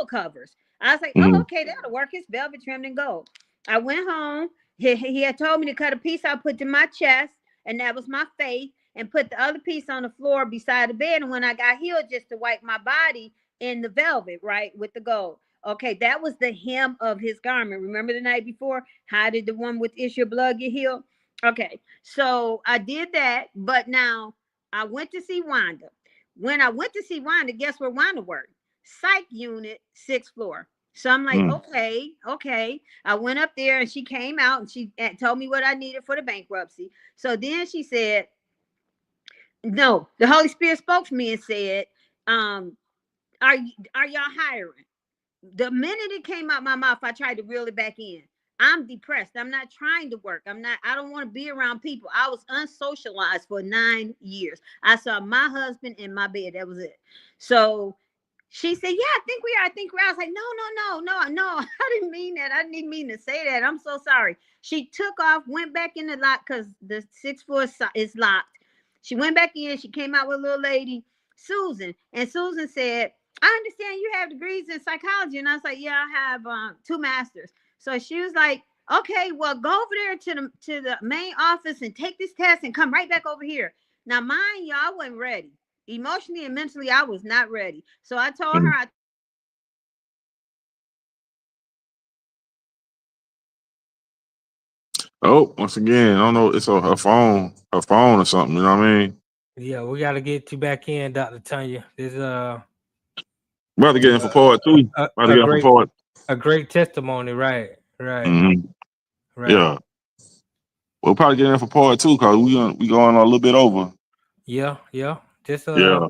covers. I was like, oh, okay, that'll work. It's velvet trimmed in gold. I went home. He had told me to cut a piece I put in my chest, and that was my faith, and put the other piece on the floor beside the bed. And when I got healed, just to wipe my body in the velvet, right, with the gold. Okay, that was the hem of his garment. Remember the night before? How did the one with issue of blood get healed? Okay, so I did that, but now I went to see Wanda. When I went to see Wanda, guess where Wanda worked? Psych unit, 6th floor. So I'm like, okay. I went up there and she came out and she told me what I needed for the bankruptcy. So then she said, no, the Holy Spirit spoke to me and said, are y'all hiring? The minute it came out my mouth, I tried to reel it back in. I'm depressed. I'm not trying to work. I don't want to be around people. I was unsocialized for 9 years. I saw my husband in my bed. That was it. So she said, yeah, I think we are. I was like, no. I didn't mean that. I didn't mean to say that. I'm so sorry. She took off, went back in the lock because the 6th floor is locked. She went back in. She came out with a little lady, Susan. And Susan said, I understand you have degrees in psychology. And I was like, yeah, I have 2 masters. So she was like, okay, well, go over there to the main office and take this test and come right back over here. Now, mind you, I wasn't ready. Emotionally and mentally, I was not ready. So I told her, once again, I don't know. It's her phone or something. You know what I mean? Yeah, we got to get you back in, Dr. Tanya. There's about to get in for part 2. A great testimony, right? Right. Right. Yeah. We'll probably get in for part 2 because we going a little bit over. Yeah. Just Yeah.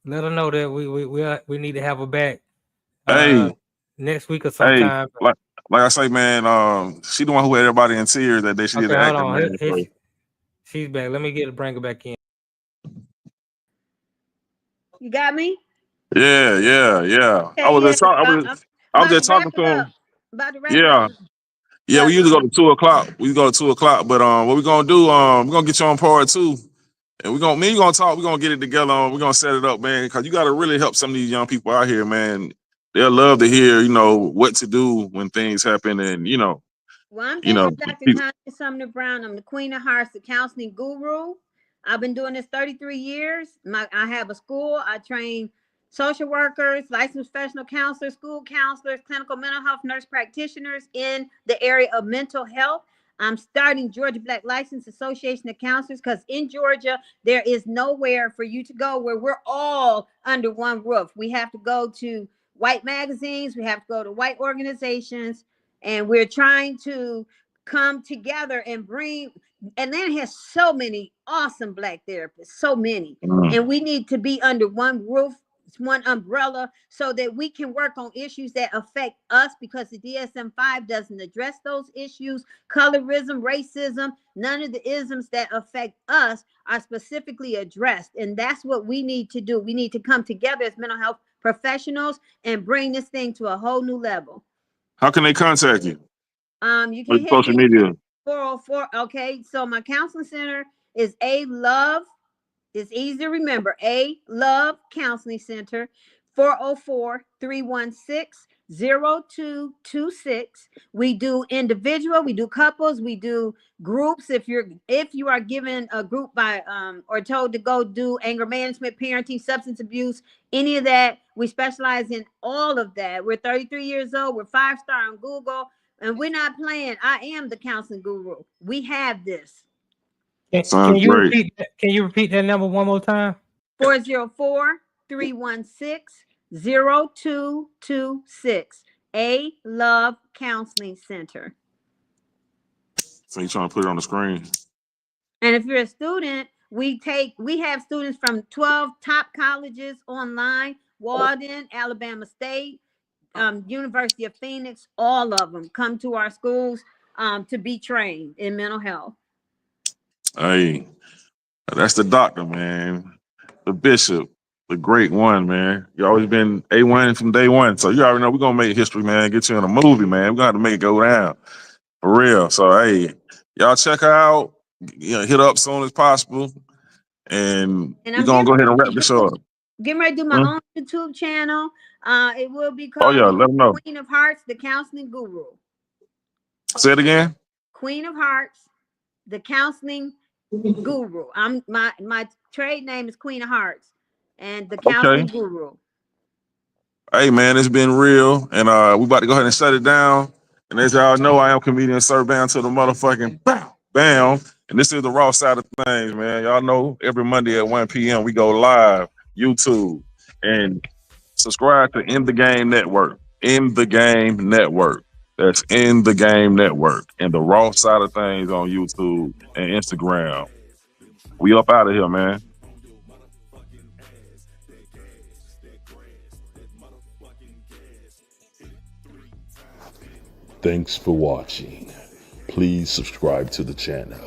let her know that we need to have her back Hey, next week or sometime. like I say, man, she the one who had everybody in tears that day. She did Okay, the hold acting, on. man. So. She's back. Let me bring her back in. You got me? Yeah. Okay, I was yeah. just talking. I'm I was about to just wrap talking it to up. him. About to wrap it Yeah. up. Yeah, we But, usually go to 2:00. We go to 2:00. But what we gonna do? We're gonna get you on part 2. And you gonna talk, we're gonna get it together, we're gonna set it up, man, because you gotta really help some of these young people out here, man. They'll love to hear, what to do when things happen and well, I'm Bishop Dr. people. Tanya Sumner Brown. I'm the Queen of Hearts, the counseling guru. I've been doing this 33 years. I have a school. I train social workers, licensed professional counselors, school counselors, clinical mental health nurse practitioners in the area of mental health. I'm starting Georgia Black License Association of Counselors because in Georgia, there is nowhere for you to go where we're all under one roof. We have to go to white magazines. We have to go to white organizations. And we're trying to come together and bring. Atlanta has so many awesome Black therapists, so many. And we need to be under one roof, one umbrella, so that we can work on issues that affect us, because the DSM-5 doesn't address those issues. Colorism, racism, none of the isms that affect us are specifically addressed. And that's what we need to do. We need to come together as mental health professionals and bring this thing to a whole new level. How can they contact you? You can hit social me media. 404. Okay, so my counseling center is A Love. It's easy to remember. A Love Counseling Center, 404-316-0226. We do individual, we do couples, we do groups. If you are given a group by or told to go do anger management, parenting, substance abuse, any of that, we specialize in all of that. We're 33 years old. We're 5-star on Google, and we're not playing. I am the counseling guru. We have this. Can you repeat that number one more time? 404-316-0226. A Love Counseling Center. So you trying to put it on the screen. And if you're a student, we have students from 12 top colleges online: Walden, Alabama State, University of Phoenix. All of them come to our schools to be trained in mental health. Hey, that's the doctor, man. The bishop, the great one, man. You always been A1 from day one. So you already know we're gonna make history, man. Get you in a movie, man. We're gonna have to make it go down. For real. So hey, y'all check her out. Hit her up as soon as possible. And we're gonna go ahead and wrap this up. Getting ready to do my own YouTube channel. It will be called let them know. Queen of Hearts, the Counseling Guru. Say it again. Queen of Hearts, the Counseling Guru. My trade name is Queen of Hearts, and the Counseling Guru. Hey man, it's been real, and we about to go ahead and shut it down. And as y'all know, I am comedian Sir Bam to the motherfucking bam. And this is the Raw Side of Things, man. Y'all know every Monday at 1 p.m. we go live, YouTube, and subscribe to In the Game Network. In the Game Network. That's In the Game Network. And the Raw Side of Things on YouTube and Instagram. We up out of here, man. Thanks for watching. Please subscribe to the channel.